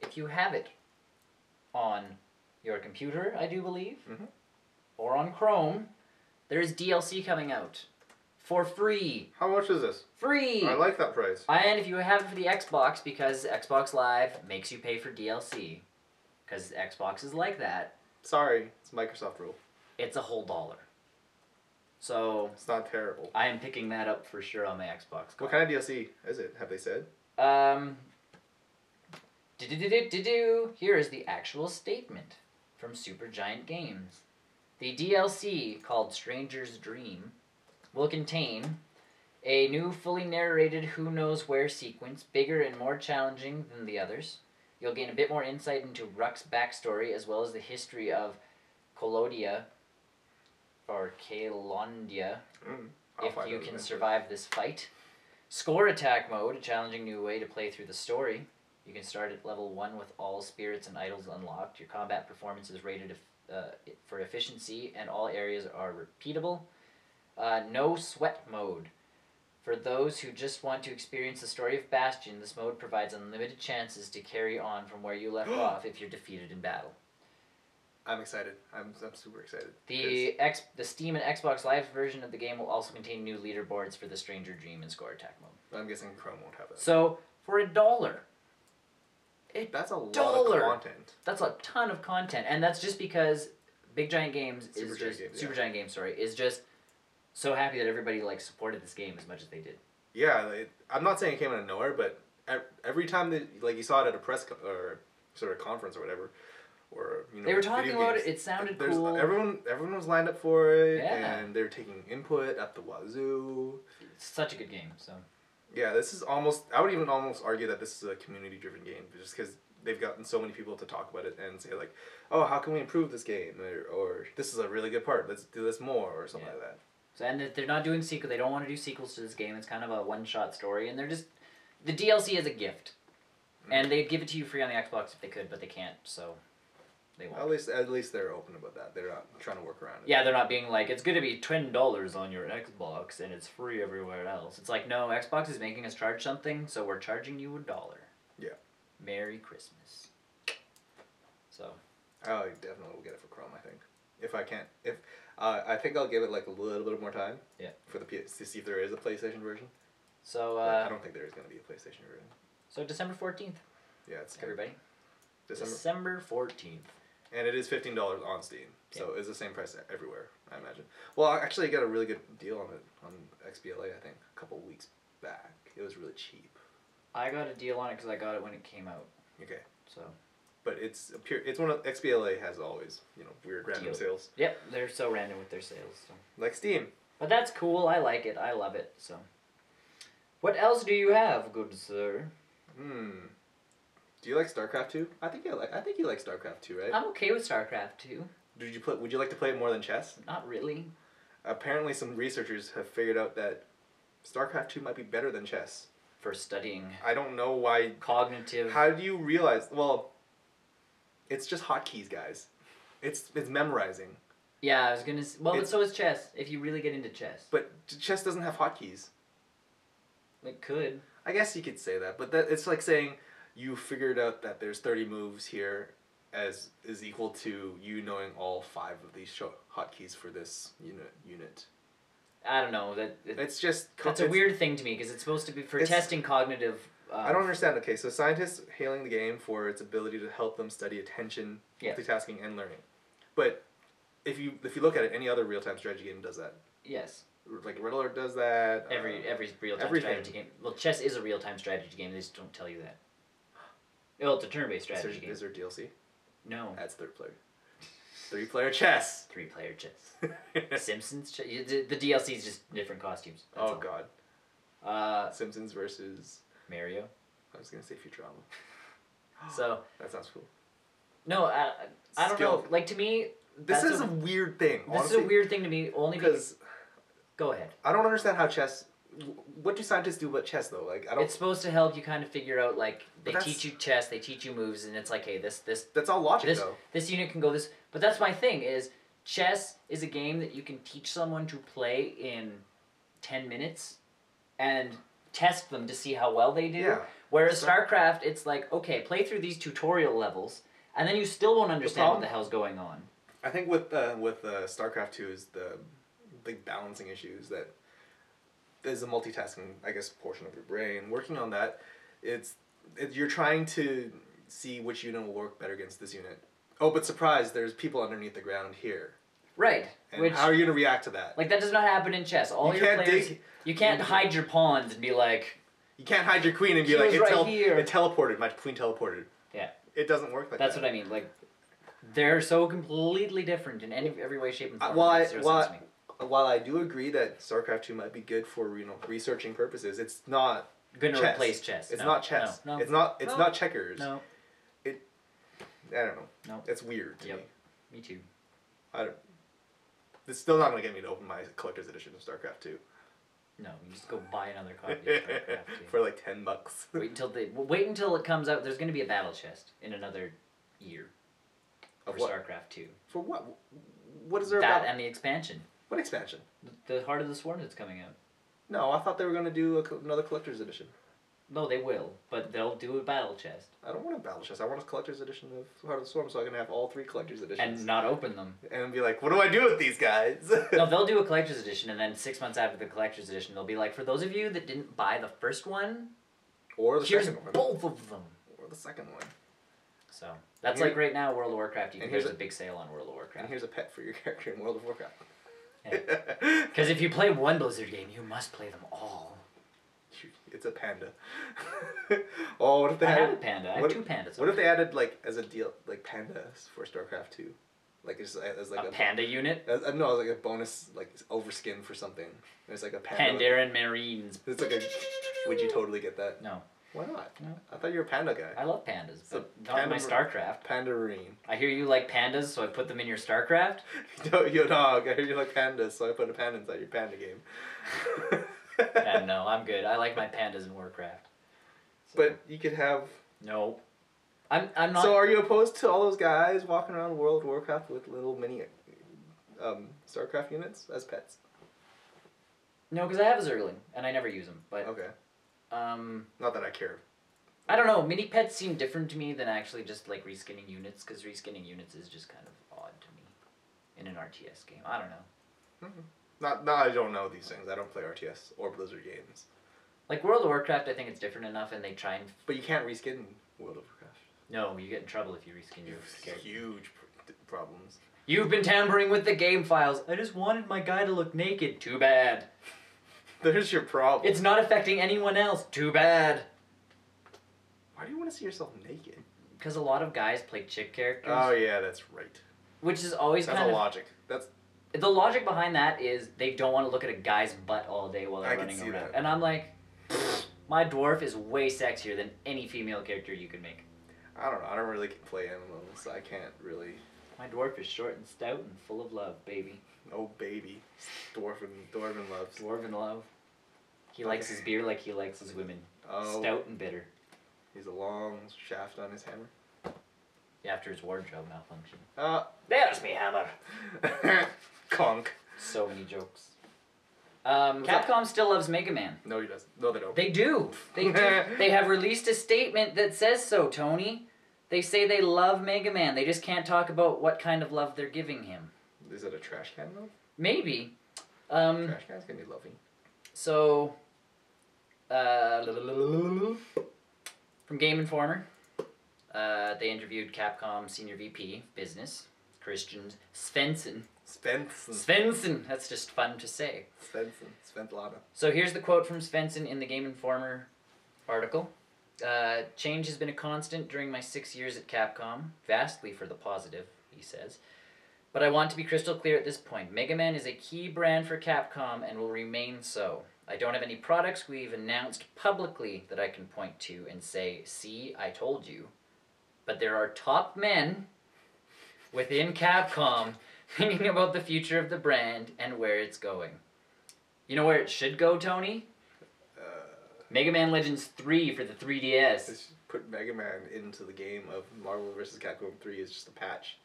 if you have it on your computer, I do believe, or on Chrome, there is DLC coming out for free. How much is this? Free! I like that price. And if you have it for the Xbox, because Xbox Live makes you pay for DLC. Because Xbox is like that. Sorry, it's Microsoft rule. It's a whole $1. So it's not terrible. I am picking that up for sure on my Xbox. What kind of DLC is it? Have they said? Here is the actual statement from Supergiant Games. The DLC, called Stranger's Dream, will contain a new fully narrated Who Knows Where sequence, bigger and more challenging than the others. You'll gain a bit more insight into Ruck's backstory, as well as the history of Colodia, or Kalondia, if you can survive this fight. Score attack mode, a challenging new way to play through the story. You can start at level 1 with all spirits and idols unlocked. Your combat performance is rated for efficiency, and all areas are repeatable. No sweat mode. For those who just want to experience the story of Bastion, this mode provides unlimited chances to carry on from where you left off if you're defeated in battle. I'm excited. I'm super excited. The Steam and Xbox Live version of the game will also contain new leaderboards for the Stranger Dream and Score Attack mode. I'm guessing Chrome won't have that. So, for $1... That's a lot of content. That's a ton of content, and that's just because Supergiant Games is just so happy that everybody supported this game as much as they did. Yeah, I'm not saying it came out of nowhere, but every time that you saw it at a press or sort of conference or whatever, or they were talking about it. It sounded cool. Everyone was lined up for it, yeah. And they were taking input at the wazoo. It's such a good game. So. Yeah, this is almost... I would even almost argue that this is a community-driven game, just because they've gotten so many people to talk about it and say, oh, how can we improve this game? Or this is a really good part, let's do this more, or something like that. So, and they're not doing sequels. They don't want to do sequels to this game. It's kind of a one-shot story, and they're just... The DLC is a gift. And they'd give it to you free on the Xbox if they could, but they can't, so... They won't. At least they're open about that. They're not trying to work around it. Yeah, they're not being it's going to be $10 on your Xbox and it's free everywhere else. It's no, Xbox is making us charge something, so we're charging you $1. Yeah. Merry Christmas. So. I definitely will get it for Chrome, I think. If I can't. I think I'll give it a little bit more time. Yeah. For the to see if there is a PlayStation version. So, I don't think there is going to be a PlayStation version. So December 14th. Yeah, it's everybody. December 14th. And it is $15 on Steam, so it's the same price everywhere, I imagine. Well, I actually got a really good deal on it on XBLA, I think, a couple weeks back. It was really cheap. I got a deal on it because I got it when it came out. Okay. So. But it's one of XBLA has always weird random sales. Yep, they're so random with their sales. So. Like Steam. But that's cool. I like it. I love it. So. What else do you have, good sir? Do you like StarCraft 2? I think you like StarCraft 2, right? I'm okay with StarCraft 2. Would you like to play it more than chess? Not really. Apparently some researchers have figured out that StarCraft 2 might be better than chess. For studying. I don't know why. Cognitive. How do you realize? Well, it's just hotkeys, guys. It's memorizing. Yeah, I was gonna. But so is chess. If you really get into chess. But chess doesn't have hotkeys. It could. I guess you could say that, but it's like saying you figured out that there's 30 moves here, is equal to you knowing all 5 of these hotkeys for this unit. I don't know it's just that's a weird thing to me because it's supposed to be for testing cognitive. I don't understand. Okay, so scientists hailing the game for its ability to help them study attention, multitasking, and learning. But if you look at it, any other real-time strategy game does that. Yes. Like Riddler does that. Every real-time strategy game. Well, chess is a real-time strategy game. They just don't tell you that. Well, it's a turn-based strategy game. Is there DLC? No. That's third player. 3-player chess. 3-player chess. Simpsons chess. The DLC is just different costumes. That's all. God. Simpsons versus Mario. I was gonna say Futurama. So that sounds cool. No, I don't know. To me, this is a weird thing. This is a weird thing to me, only because Go ahead. I don't understand how chess. What do scientists do about chess though? Like I don't. It's supposed to help you kind of figure out like they teach you chess, they teach you moves, and it's like, hey, this. That's all logic though. This unit can go this, but that's my thing is chess is a game that you can teach someone to play in 10 minutes, and test them to see how well they do. Yeah. Whereas StarCraft, it's like, okay, play through these tutorial levels, and then you still won't understand what the hell's going on. I think with StarCraft 2 is the big balancing issues that there's a multitasking, I guess, portion of your brain. Working on that, you're trying to see which unit will work better against this unit. Oh, but surprise, there's people underneath the ground here. Right. And how are you going to react to that? Like, that does not happen in chess. All your players... You can't hide your pawns and be like... You can't hide your queen and be like, it teleported. My queen teleported. Yeah. It doesn't work like that. That's what I mean. Like, they're so completely different in every way, shape, and form. While I do agree that StarCraft 2 might be good for researching purposes, it's not going to replace chess. It's not chess. No. It's not checkers. No. I don't know. No. It's weird to me. Me too. It's still not going to get me to open my collector's edition of StarCraft 2. No, you just go buy another copy of StarCraft 2. For like $10. Wait until it comes out. There's going to be a battle chest in another year. For StarCraft 2. For what? What is there about? That and the expansion. What expansion? The Heart of the Swarm that's coming out. No, I thought they were going to do another collector's edition. No, they will, but they'll do a battle chest. I don't want a battle chest. I want a collector's edition of Heart of the Swarm so I can have all 3 collector's editions. And not open them. And be like, what do I do with these guys? No, they'll do a collector's edition, and then 6 months after the collector's edition, they'll be like, for those of you that didn't buy the first one, or the second one. Here's both of them. Or the second one. So, that's like right now, World of Warcraft, there's a big sale on World of Warcraft. And here's a pet for your character in World of Warcraft. Because if you play one Blizzard game, you must play them all. It's a panda. Oh, what if they I have a panda. I have 2 pandas. What if they added as a deal pandas for StarCraft 2? Like as like a panda unit? No, like a bonus overskin for something. There's like a panda. Pandaren Marines. It's like would you totally get that? No. Why not? No. I thought you were a panda guy. I love pandas, but not in my StarCraft. Pandarine. I hear you like pandas, so I put them in your StarCraft? Yo dog, I hear you like pandas, so I put a panda inside your panda game. Yeah, no, I'm good. I like my pandas in Warcraft. So. But you could have... No. I'm not... So are you opposed to all those guys walking around World of Warcraft with little mini StarCraft units as pets? No, because I have a Zergling, and I never use them, but... Okay. Not that I care. I don't know. Mini pets seem different to me than actually just like reskinning units, because reskinning units is just kind of odd to me in an RTS game. I don't know. Mm-hmm. I don't know these things. I don't play RTS or Blizzard games. Like World of Warcraft, I think it's different enough, and they try and... But you can't reskin World of Warcraft. No, you get in trouble if you reskin your character. Huge problems. You've been tampering with the game files. I just wanted my guy to look naked. Too bad. There's your problem. It's not affecting anyone else. Too bad. Why do you want to see yourself naked? Because a lot of guys play chick characters. Oh yeah, that's right. Which is always that's kind of... That's a logic. The logic behind that is they don't want to look at a guy's butt all day while they're running around. That. And I'm like, my dwarf is way sexier than any female character you could make. I don't know. I don't really play MMOs, so I can't really... My dwarf is short and stout and full of love, baby. Oh, baby. Dwarven loves. Dwarven love. He likes his beer like he likes his women. Oh. Stout and bitter. He's a long shaft on his hammer. Yeah, after his wardrobe malfunction. There's me hammer. Conk. So many jokes. Capcom still loves Mega Man. No, he doesn't. No, they don't. They do. They do. They have released a statement that says so, Tony. They say they love Mega Man. They just can't talk about what kind of love they're giving him. Is it a trash can though? Maybe. Trash can's gonna be loving. So, from Game Informer, they interviewed Capcom Senior VP Business, Christian Svensson. Svensson. That's just fun to say. Sventlana. So here's the quote from Svensson in the Game Informer article. Change has been a constant during my 6 years at Capcom, vastly for the positive, he says. But I want to be crystal clear at this point. Mega Man is a key brand for Capcom and will remain so. I don't have any products we've announced publicly that I can point to and say, see, I told you. But there are top men within Capcom thinking about the future of the brand and where it's going. You know where it should go, Tony? Mega Man Legends 3 for the 3DS. Just put Mega Man into the game of Marvel vs. Capcom 3 is just a patch.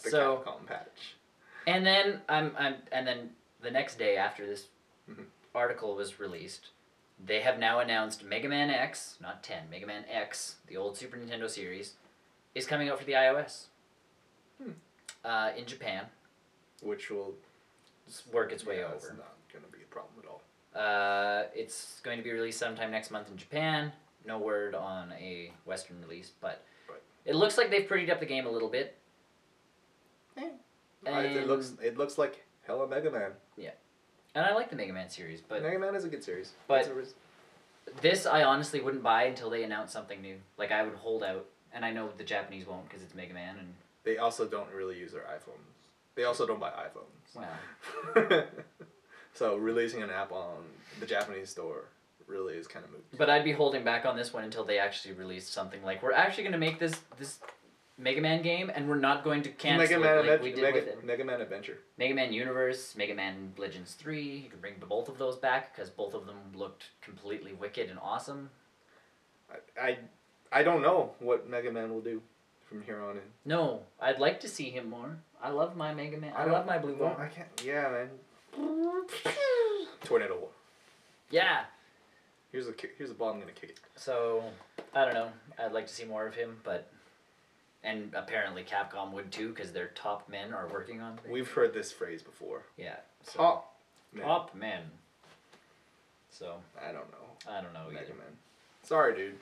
The Capcom patch. And then the next day after this article was released, they have now announced Mega Man X, not 10, Mega Man X, the old Super Nintendo series, is coming out for the iOS. In Japan. Which will work its way It's over. not going to be a problem at all. It's going to be released sometime next month in Japan. No word on a Western release, but it looks like they've prettied up the game a little bit. It looks like hella Mega Man. Yeah. And I like the Mega Man series, but Mega Man is a good series. But this I honestly wouldn't buy until they announce something new. Like, I would hold out, and I know the Japanese won't because it's Mega Man. And they also don't really use their iPhones. They also don't buy iPhones. Wow. So releasing an app on the Japanese store really is kind of moot. But I'd be holding back on this one until they actually release something like, we're actually going to make this Mega Man game, and we're not going to cancel it like we did with it. Mega Man Adventure. Mega Man Universe, Mega Man Legends 3. You can bring both of those back because both of them looked completely wicked and awesome. I don't know what Mega Man will do from here on in. No, I'd like to see him more. I love my Mega Man. I love my Blue One. I can't. Yeah, man. Tornado War. Yeah. Here's a ball. I'm gonna kick it. So I don't know. I'd like to see more of him, but. And apparently Capcom would too, because their top men are working on things. We've heard this phrase before. Yeah. So, top men. So. I don't know Mega either. Man. Sorry, dude.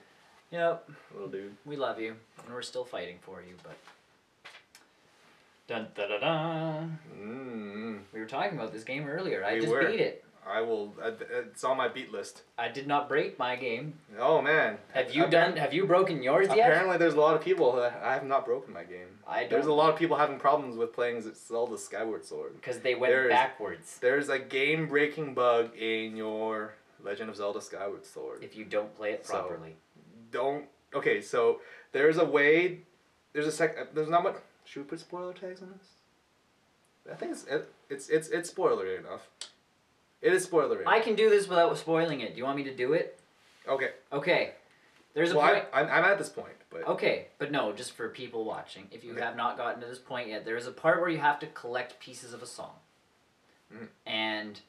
Yep. Little dude. We love you, and we're still fighting for you, but. Dun da da da. We were talking about this game earlier. I just beat it. I will. It's on my beat list. I did not break my game. Oh man. Have you broken yours yet? Apparently, there's a lot of people that I have not broken my game. There's a lot of people having problems with playing Zelda Skyward Sword because they went backwards. There's a game-breaking bug in your Legend of Zelda Skyward Sword. If you don't play it properly. Okay, so there's a way. There's not much. Should we put spoiler tags on this? I think it's spoilery enough. It is spoilery. I can do this without spoiling it. Do you want me to do it? Okay. Okay. There's a point. I'm at this point, but. Okay, but no, just for people watching. If you have not gotten to this point yet, there is a part where you have to collect pieces of a song. And,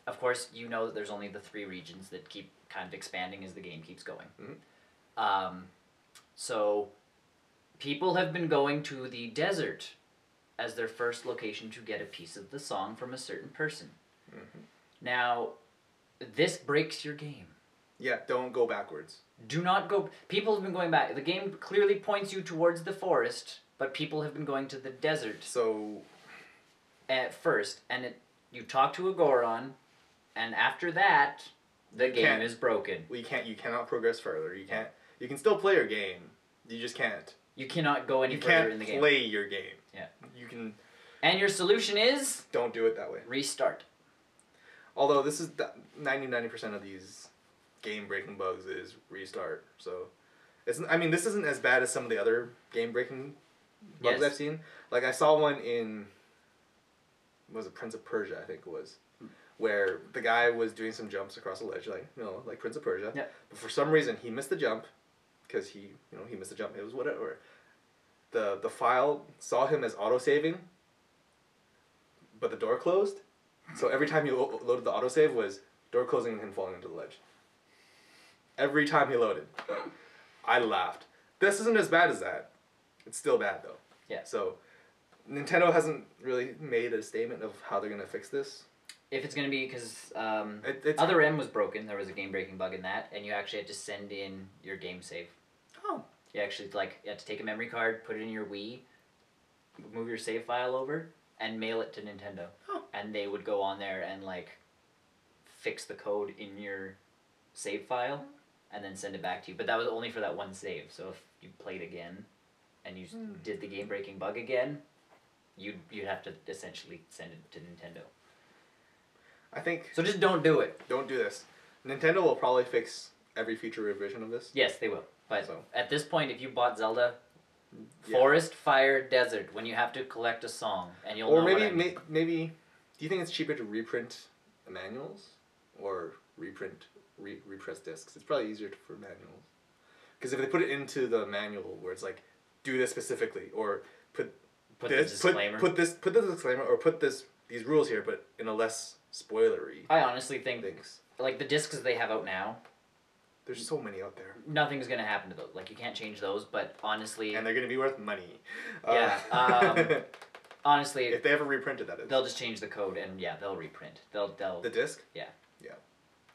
of course, you know that there's only the 3 regions that keep kind of expanding as the game keeps going. So, people have been going to the desert as their first location to get a piece of the song from a certain person. Now, this breaks your game. Yeah, don't go backwards. Do not go. People have been going back. The game clearly points you towards the forest, but people have been going to the desert. So, at first, and you talk to a Goron, and after that, the game is broken. You cannot progress further. You can't. You can still play your game. You just can't. You cannot go any further in the game. You can't play your game. Yeah. You can. And your solution is? Don't do it that way. Restart. Although this is 90% of these game-breaking bugs is restart. So, this isn't as bad as some of the other game-breaking bugs I've seen. Like I saw one in, was it Prince of Persia? I think it was, where the guy was doing some jumps across a ledge, like Prince of Persia. Yeah. But for some reason he missed the jump, because he missed the jump. It was whatever. The file saw him as auto-saving, but the door closed. So every time you loaded the autosave was door closing and him falling into the ledge. Every time he loaded. I laughed. This isn't as bad as that. It's still bad though. Yeah. So Nintendo hasn't really made a statement of how they're going to fix this. If it's going to be, because Other M was broken. There was a game-breaking bug in that, and you actually had to send in your game save. Oh. You actually, you had to take a memory card, put it in your Wii, move your save file over, and mail it to Nintendo. Oh. And they would go on there and fix the code in your save file and then send it back to you. But that was only for that one save. So if you played again and you did the game-breaking bug again, you'd have to essentially send it to Nintendo. I think... So just don't do it. Don't do this. Nintendo will probably fix every future revision of this. Yes, they will. But at this point, if you bought Zelda... Forest, fire, desert. When you have to collect a song, and you'll know. Or maybe Do you think it's cheaper to reprint the manuals or repress discs? It's probably easier for manuals. Because if they put it into the manual where it's like, do this specifically, or put this disclaimer, put this disclaimer, or put these rules here, but in a less spoilery. I honestly think like the discs they have out now. There's so many out there. Nothing's gonna happen to those. Like you can't change those, but honestly. And they're gonna be worth money. Yeah. Honestly, if they ever reprinted that, they'll just change the code and they'll reprint. They'll the disc. Yeah. Yeah.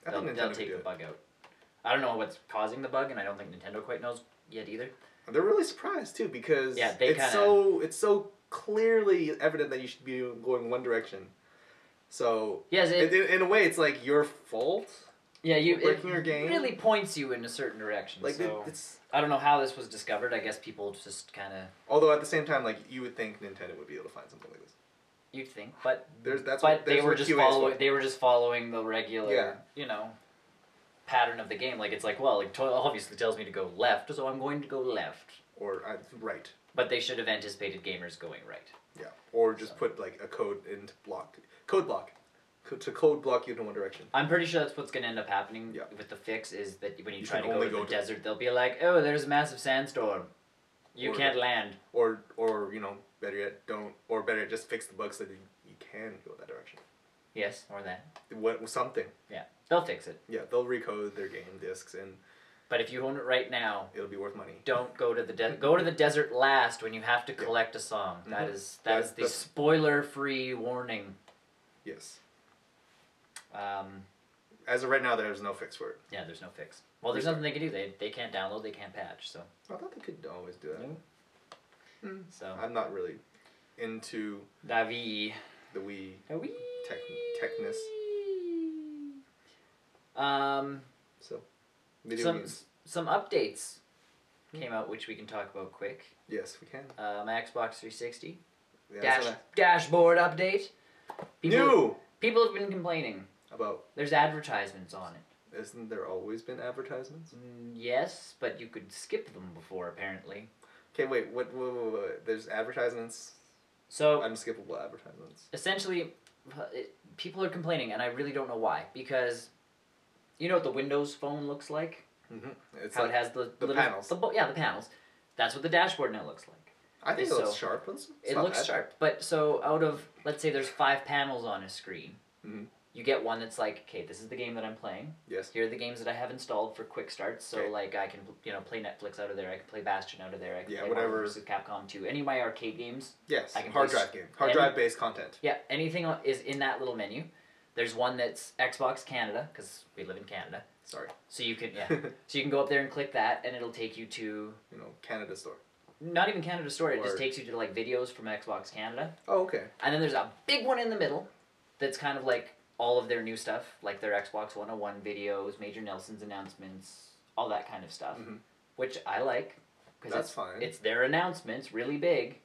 They'll take the bug out. I don't know what's causing the bug, and I don't think Nintendo quite knows yet either. They're really surprised too because it's so clearly evident that you should be going one direction. So yes, in a way, it's like your fault. Yeah, breaking your game really points you in a certain direction. Like so I don't know how this was discovered. I guess people just kind of. Although at the same time, like you would think Nintendo would be able to find something like this. You'd think, but they were just following the regular, pattern of the game. Like it's like, well, it obviously tells me to go left, so I'm going to go left. Or right. But they should have anticipated gamers going right. Yeah, or just put like a code into code block you in one direction. I'm pretty sure that's what's going to end up happening with the fix is that when you try to go to the desert, they'll be like, oh, there's a massive sandstorm. You can't land. Or better yet, just fix the bug so that you can go that direction. Yes, or that. Something. Yeah, they'll fix it. Yeah, they'll recode their game discs and. But if you own it right now, it'll be worth money. Don't go to the go to the desert last when you have to collect a song. Mm-hmm. That is the spoiler-free warning. Yes. As of right now, there's no fix for it. Yeah, there's no fix. Well, there's nothing they can do. They can't download. They can't patch. So. I thought they could always do that. Mm-hmm. So. I'm not really into the Wii. Techness. So. Some updates came out, which we can talk about quick. Yes, we can. My Xbox 360 yeah, dashboard update. People have been complaining about. There's advertisements on it. Isn't there always been advertisements? Yes, but you could skip them before apparently. Okay, wait. What? There's advertisements. So unskippable advertisements. Essentially, people are complaining, and I really don't know why because. You know what the Windows phone looks like? Mm-hmm. It's how like it has the panels. The panels. That's what the dashboard now looks like. I think it looks sharp. It looks sharp. But so out of, let's say there's 5 panels on a screen, you get one that's like, okay, this is the game that I'm playing. Yes. Here are the games that I have installed for quick starts. So like I can play Netflix out of there. I can play Bastion out of there. I can play whatever. Marvel vs. Capcom 2. Any of my arcade games. Yes. I can hard drive based content. Yeah. Anything is in that little menu. There's one that's Xbox Canada, because we live in Canada. Sorry. So you can so you can go up there and click that, and it'll take you to Canada Store. Not even Canada Store. It just takes you to like videos from Xbox Canada. Oh, okay. And then there's a big one in the middle, that's kind of like all of their new stuff, like their Xbox 101 videos, Major Nelson's announcements, all that kind of stuff, which I like because fine. It's their announcements, really big,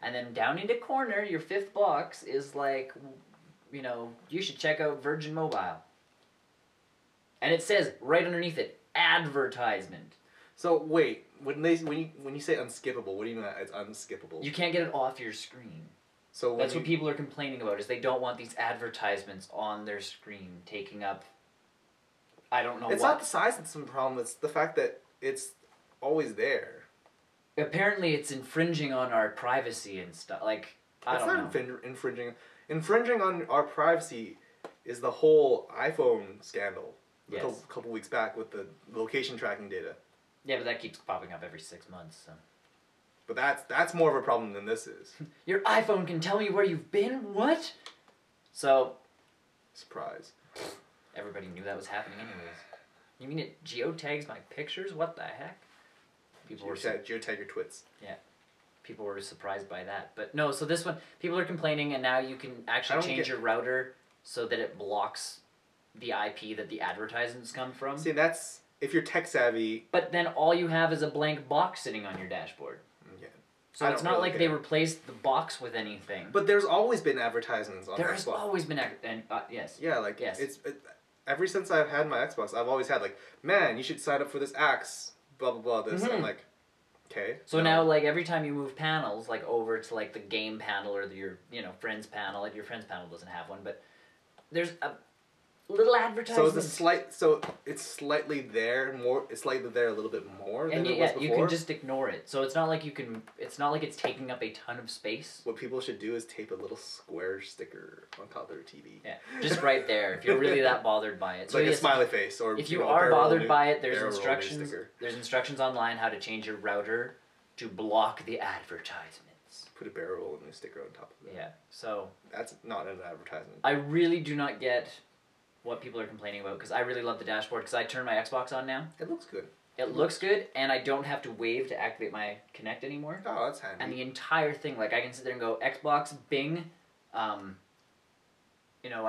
and then down in the corner, your 5th box is like. You should check out Virgin Mobile. And it says right underneath it, advertisement. So wait, when you say unskippable, what do you mean it's unskippable? You can't get it off your screen. So that's what people are complaining about is they don't want these advertisements on their screen taking up. I don't know. It's not the size that's the problem. It's the fact that it's always there. Apparently, it's infringing on our privacy and stuff. Like I don't know. It's not infringing. Infringing on our privacy is the whole iPhone scandal a couple weeks back with the location tracking data. Yeah, but that keeps popping up every 6 months. So. But that's more of a problem than this is. Your iPhone can tell me where you've been? What? So... Surprise. Everybody knew that was happening anyways. You mean it geotags my pictures? What the heck? Geotag your twits. Yeah. People were surprised by that. But no, so this one, people are complaining, and now you can actually change your router so that it blocks the IP that the advertisements come from. See, that's if you're tech savvy. But then all you have is a blank box sitting on your dashboard. Yeah. So it's not like they replaced the box with anything. But there's always been advertisements on There's always been, yes. Yeah, like, ever since I've had my Xbox, I've always had, like, man, you should sign up for this Axe, blah, blah, blah, this. I'm like, Okay. So now, like, every time you move panels, like, over to, like, the game panel or your, friend's panel, like, your friend's panel doesn't have one, but there's a little advertisement. So it's slightly there more. It's slightly there a little bit more than it was before. You can just ignore it. So it's not like it's not like it's taking up a ton of space. What people should do is tape a little square sticker on top of their TV. Yeah, just right there. If you're really that bothered by it, it's so like a smiley face, or if you are bothered by it, there's instructions. There's instructions online how to change your router to block the advertisements. Put a barrel roll and a sticker on top of it. Yeah, so that's not an advertisement. I really do not get what people are complaining about, because I really love the dashboard, because I turn my Xbox on now. It looks good. It looks good, and I don't have to wave to activate my Kinect anymore. Oh, that's handy. And the entire thing, like, I can sit there and go, Xbox, Bing, I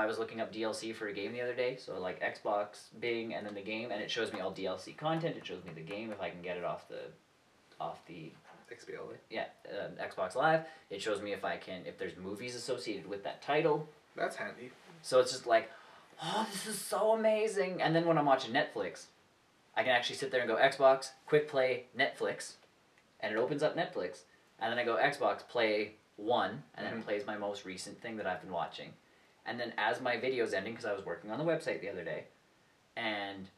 was looking up DLC for a game the other day, so, like, Xbox, Bing, and then the game, and it shows me all DLC content, it shows me the game if I can get it off the XBLA. Yeah, Xbox Live. It shows me if there's movies associated with that title. That's handy. So it's just like, oh, this is so amazing. And then when I'm watching Netflix, I can actually sit there and go Xbox, quick play Netflix, and it opens up Netflix. And then I go Xbox, play 1, and then it plays my most recent thing that I've been watching. And then as my video's ending, because I was working on the website the other day, and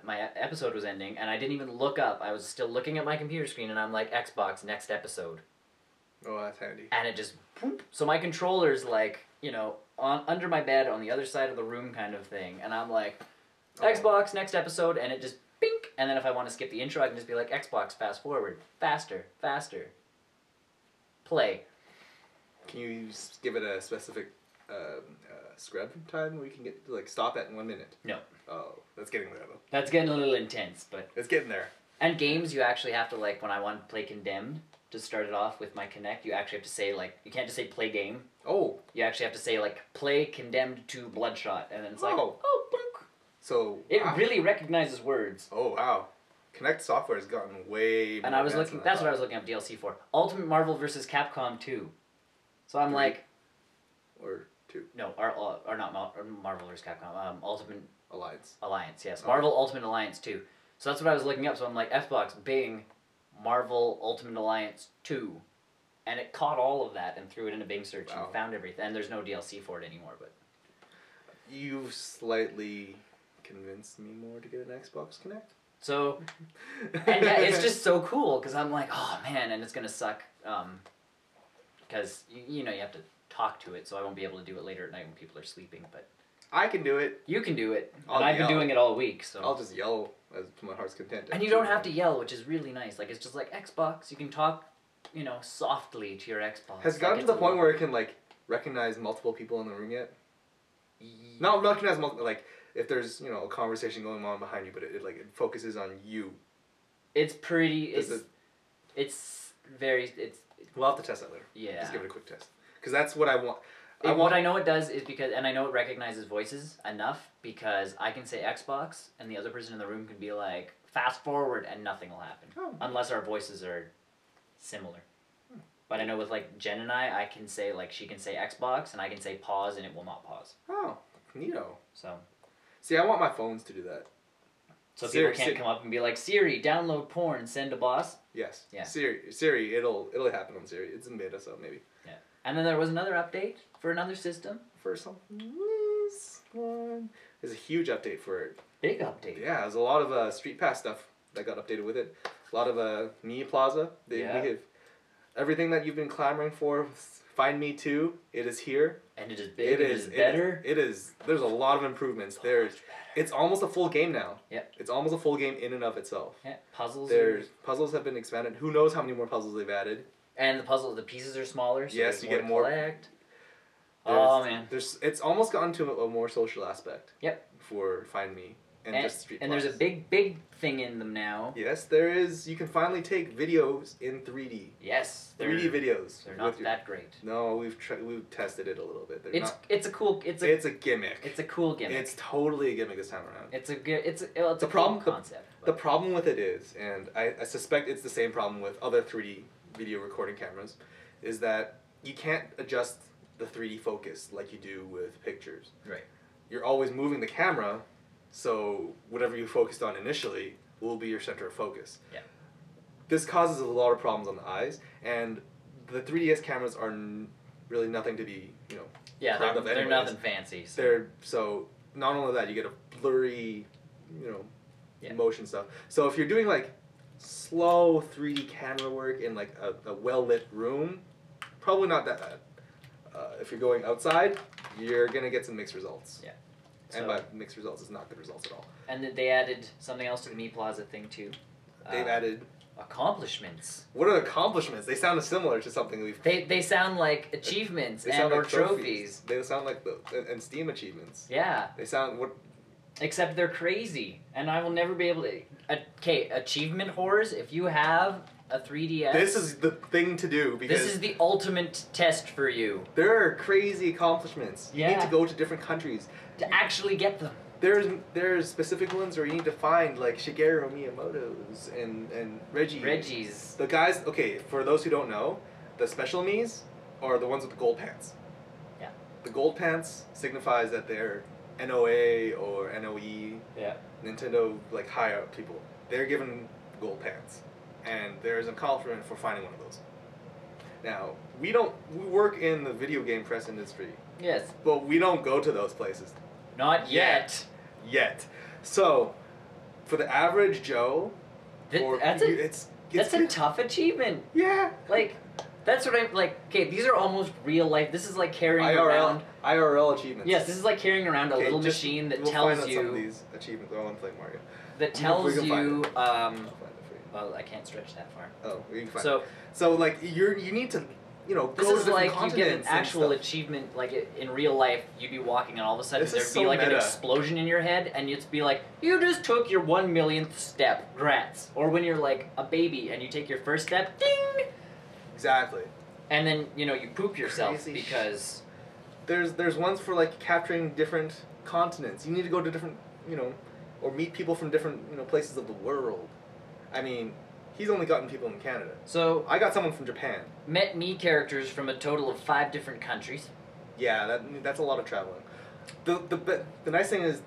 my episode was ending, and I didn't even look up. I was still looking at my computer screen, and I'm like, Xbox, next episode. Oh, that's handy. And it just, boop. So my controller's like, under my bed on the other side of the room kind of thing, and I'm like, Xbox, next episode, and it just, bink, and then if I want to skip the intro, I can just be like, Xbox, fast forward, faster, play. Can you give it a specific scrub time where you can get to, stop at 1 minute? No. Oh, that's getting there, though. That's getting a little intense, but... It's getting there. And games, you actually have to, when I want to play Condemned, to start it off with my Kinect, you actually have to say, you can't just say play game. Oh. You actually have to say, play Condemned to Bloodshot, and then it's like, blunk. So... It really recognizes words. Oh, wow. Kinect software has gotten way more. And I was looking, that's what I was looking up DLC for. Ultimate Marvel vs. Capcom 2. So I'm like... Or 2. No, or not Marvel vs. Capcom, Ultimate... Alliance, yes. Marvel Ultimate Alliance 2. So that's what I was looking up, so I'm like, Xbox, Bing, Marvel Ultimate Alliance 2. And it caught all of that and threw it into Bing search and found everything. And there's no DLC for it anymore, but... You've slightly convinced me more to get an Xbox Kinect. So, and yeah, it's just so cool, because I'm like, oh man, and it's going to suck, because, you have to talk to it, so I won't be able to do it later at night when people are sleeping, but... I can do it. You can do it, and I've been doing it all week, so... I'll just yell to my heart's content. And you don't have to yell, which is really nice. It's just like Xbox, you can talk, softly to your Xbox. Has it gotten to the point where it can, recognize multiple people in the room yet? Not recognize multiple, if there's, a conversation going on behind you, but it focuses on you. It's pretty, We'll have to test that later. Yeah. Just give it a quick test. Because that's what I want. What I know it does is because, and I know it recognizes voices enough, because I can say Xbox, and the other person in the room can be like, fast forward, and nothing will happen. Oh. Unless our voices are similar. But I know with, Jen and I can say, she can say Xbox, and I can say pause, and it will not pause. Oh, neato. So. See, I want my phones to do that. So people can't come up and be like, Siri, download porn, send to boss? Yes. Yeah. Siri, it'll happen on Siri. It's in beta, so maybe. Yeah. And then there was another update for another system. For this one. There's a huge update for it. Big update. Yeah, there's a lot of Street Pass stuff that got updated with it. A lot of Mii Plaza. We have everything that you've been clamoring for. Find Me 2, it is here. And it is big, it is better. It is, there's a lot of improvements. It's almost a full game now. Yep. It's almost a full game in and of itself. Yeah, puzzles. Puzzles have been expanded. Who knows how many more puzzles they've added. And the pieces are smaller, so yes, you get more. Collect. Oh, man. It's almost gotten to a more social aspect. Yep. For Find Me. And just Street Pass. And there's a big thing in them now. Yes, there is. You can finally take videos in 3D. Yes. 3D videos. They're not that great. No, we've tested it a little bit. It's a gimmick. It's a cool gimmick. It's totally a gimmick this time around. It's a cool concept. The problem with it is, and I suspect it's the same problem with other 3D video recording cameras, is that you can't adjust the 3D focus like you do with pictures. Right. You're always moving the camera, so whatever you focused on initially will be your center of focus. Yeah. this causes a lot of problems on the eyes, and the 3DS cameras are really nothing to be, Yeah, proud of they're anyways. nothing fancy. So not only that, you get a blurry, Yeah. motion stuff. So if you're doing like slow 3D camera work in like a well lit room, probably not that bad. If you're going outside, you're gonna get some mixed results. Yeah. And by mixed results, it's not good results at all. And then they added something else to the Meat Plaza thing too. They've added accomplishments. What are accomplishments? They sound similar to something we've. They sound like achievements and sound or like trophies. They sound like and Steam achievements. Yeah. They sound what. Except they're crazy, and I will never be able to. Okay, achievement whores. If you have a 3DS, this is the thing to do because this is the ultimate test for you. There are crazy accomplishments. You need to go to different countries to actually get them. There's specific ones where you need to find like Shigeru Miyamoto's and Reggie's. The guys. Okay, for those who don't know, the special Mii's are the ones with the gold pants. Yeah. The gold pants signifies that they're NOA or NOE. Yeah. Nintendo like high up people. They're given gold pants, and there's an accomplishment for finding one of those. Now we work in the video game press industry. Yes. But we don't go to those places. Not yet. Yet. So, for the average Joe, that's a tough achievement. Yeah. Like, that's what I'm like. Okay, these are almost real life. This is like carrying around IRL achievements. Yes, this is like carrying around a little machine that tells you. Some of these achievements. I want to play Mario. That tells you. Well, I can't stretch that far. Oh, you can find it. So like you need to. This is like you get an actual achievement, like in real life, you'd be walking and all of a sudden there'd be like an explosion in your head and you'd be like, you just took your 1,000,000th step, grats. Or when you're like a baby and you take your first step, ding! Exactly. And then, you poop yourself because... There's ones for like capturing different continents. You need to go to different, or meet people from different, places of the world. I mean... He's only gotten people in Canada. So I got someone from Japan. Met me characters from a total of 5 different countries. Yeah, that's a lot of traveling. The nice thing is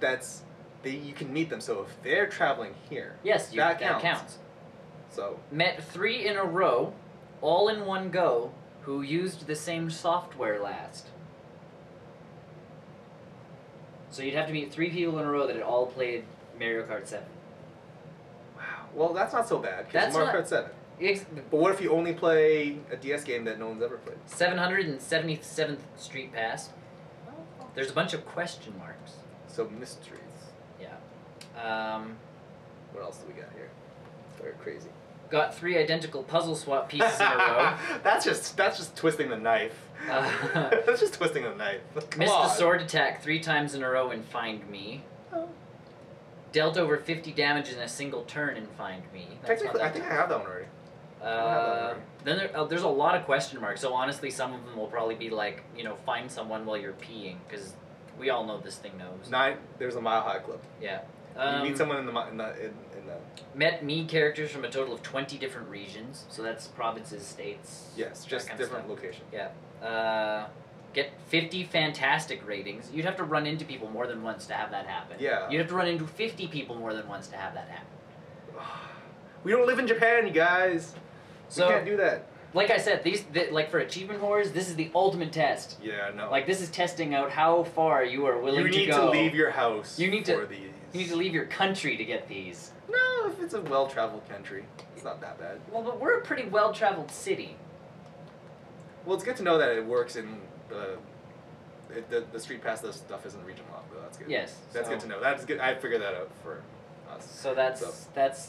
you can meet them. So if they're traveling here, that counts. So met 3 in a row, all in one go, who used the same software last. So you'd have to meet 3 people in a row that had all played Mario Kart 7. Well, that's not so bad, because Mario Kart 7. But what if you only play a DS game that no one's ever played? 777th Street Pass. There's a bunch of question marks. So mysteries. Yeah. What else do we got here? Very crazy. Got 3 identical puzzle swap pieces in a row. That's just twisting the knife. That's just twisting the knife. Missed the sword attack 3 times in a row in Find Me. Dealt over 50 damage in a single turn in Find Me. Technically, I think I have that one already. Then there's a lot of question marks. So honestly, some of them will probably be like, find someone while you're peeing, because we all know this thing knows. There's a Mile High Club. Yeah. You meet someone in the. Met me characters from a total of 20 different regions. So that's provinces, states. Yes, just different locations. Yeah. Get 50 fantastic ratings. You'd have to run into people more than once to have that happen. Yeah. You'd have to run into 50 people more than once to have that happen. We don't live in Japan, you guys. So, we can't do that. Like I said, like for achievement whores, this is the ultimate test. Yeah, no. Like this is testing out how far you are willing to go. You need to leave your house for these. You need to leave your country to get these. No, if it's a well-traveled country, it's not that bad. Well, but we're a pretty well-traveled city. Well, it's good to know that it works in the Street Pass. This stuff isn't region locked, though. That's good. Yes, that's good to know. That's good. I figured that out for us. So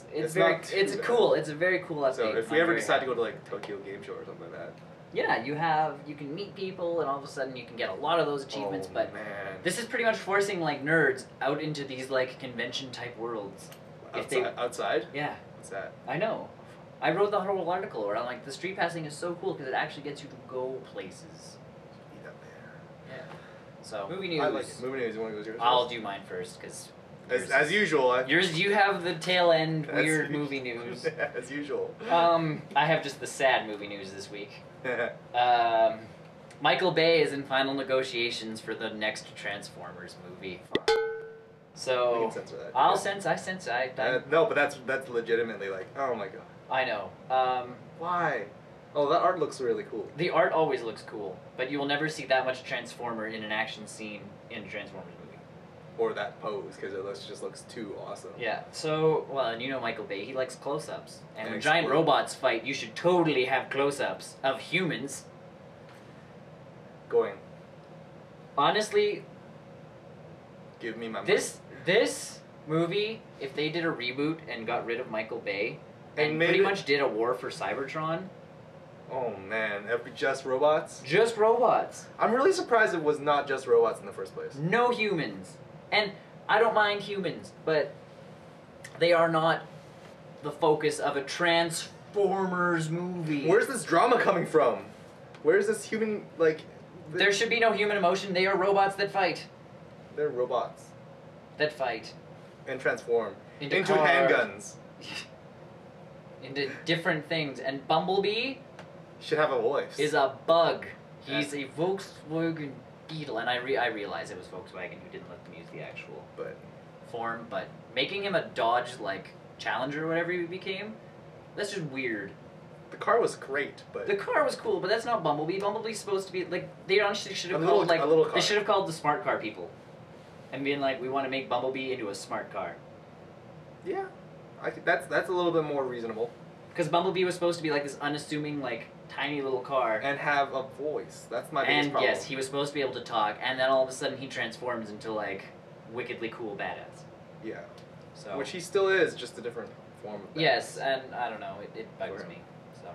it's cool. It's a very cool update. So if we ever decide to go to like Tokyo Game Show or something like that. Yeah, you can meet people, and all of a sudden you can get a lot of those achievements. But man. This is pretty much forcing like nerds out into these like convention type worlds. Outside? Yeah. What's that? I know. I wrote the whole article where I'm like, the street passing is so cool because it actually gets you to go places. Be up there. Yeah. So movie news. I like it. Movie news. You want to go yours? I'll do mine first because. As usual. You have the tail end weird movie news. As usual. I have just the sad movie news this week. Michael Bay is in final negotiations for the next Transformers movie. So we can censor that. I censor. No, but that's legitimately like, oh my god. I know. Why? Oh, that art looks really cool. The art always looks cool, but you will never see that much Transformer in an action scene in a Transformers movie. Or that pose, because it just looks too awesome. Yeah, so, well, and you know Michael Bay, he likes close-ups. And when And giant explode. robots fight, you should totally have close-ups of humans. Going, Honestly, give me my money. this movie, if they did a reboot and got rid of Michael Bay, and made pretty it- much did a war for Cybertron, Oh man, that'd be just robots? just robots. I'm really surprised it was not just robots in the first place. No humans. And I don't mind humans, but they are not the focus of a Transformers movie. Where's this drama coming from? Where's this human, like... There should be no human emotion. They are robots that fight. They're robots. That fight. And transform. Into Into car. handguns. Into different things. And Bumblebee Should have a voice. is a bug. He's a Volkswagen Beetle. And I realize it was Volkswagen who didn't let them use the actual But form, but making him a Dodge, like, Challenger or whatever he became, that's just weird. the car was great, but... The car was cool, but that's not Bumblebee. Bumblebee's supposed to be, like, they honestly should have A called, little- like, a little car. they should have called the smart car people. And being like, we want to make Bumblebee into a smart car. Yeah. That's a little bit more reasonable. Because Bumblebee was supposed to be, like, this unassuming, like, tiny little car. And have a voice. That's my biggest And problem. yes, he was supposed to be able to talk, and then all of a sudden he transforms into, like, wickedly cool badass. Yeah. So. Which he still is, just a different form of that. Yes, and I don't know, it bugs Sure. me. So.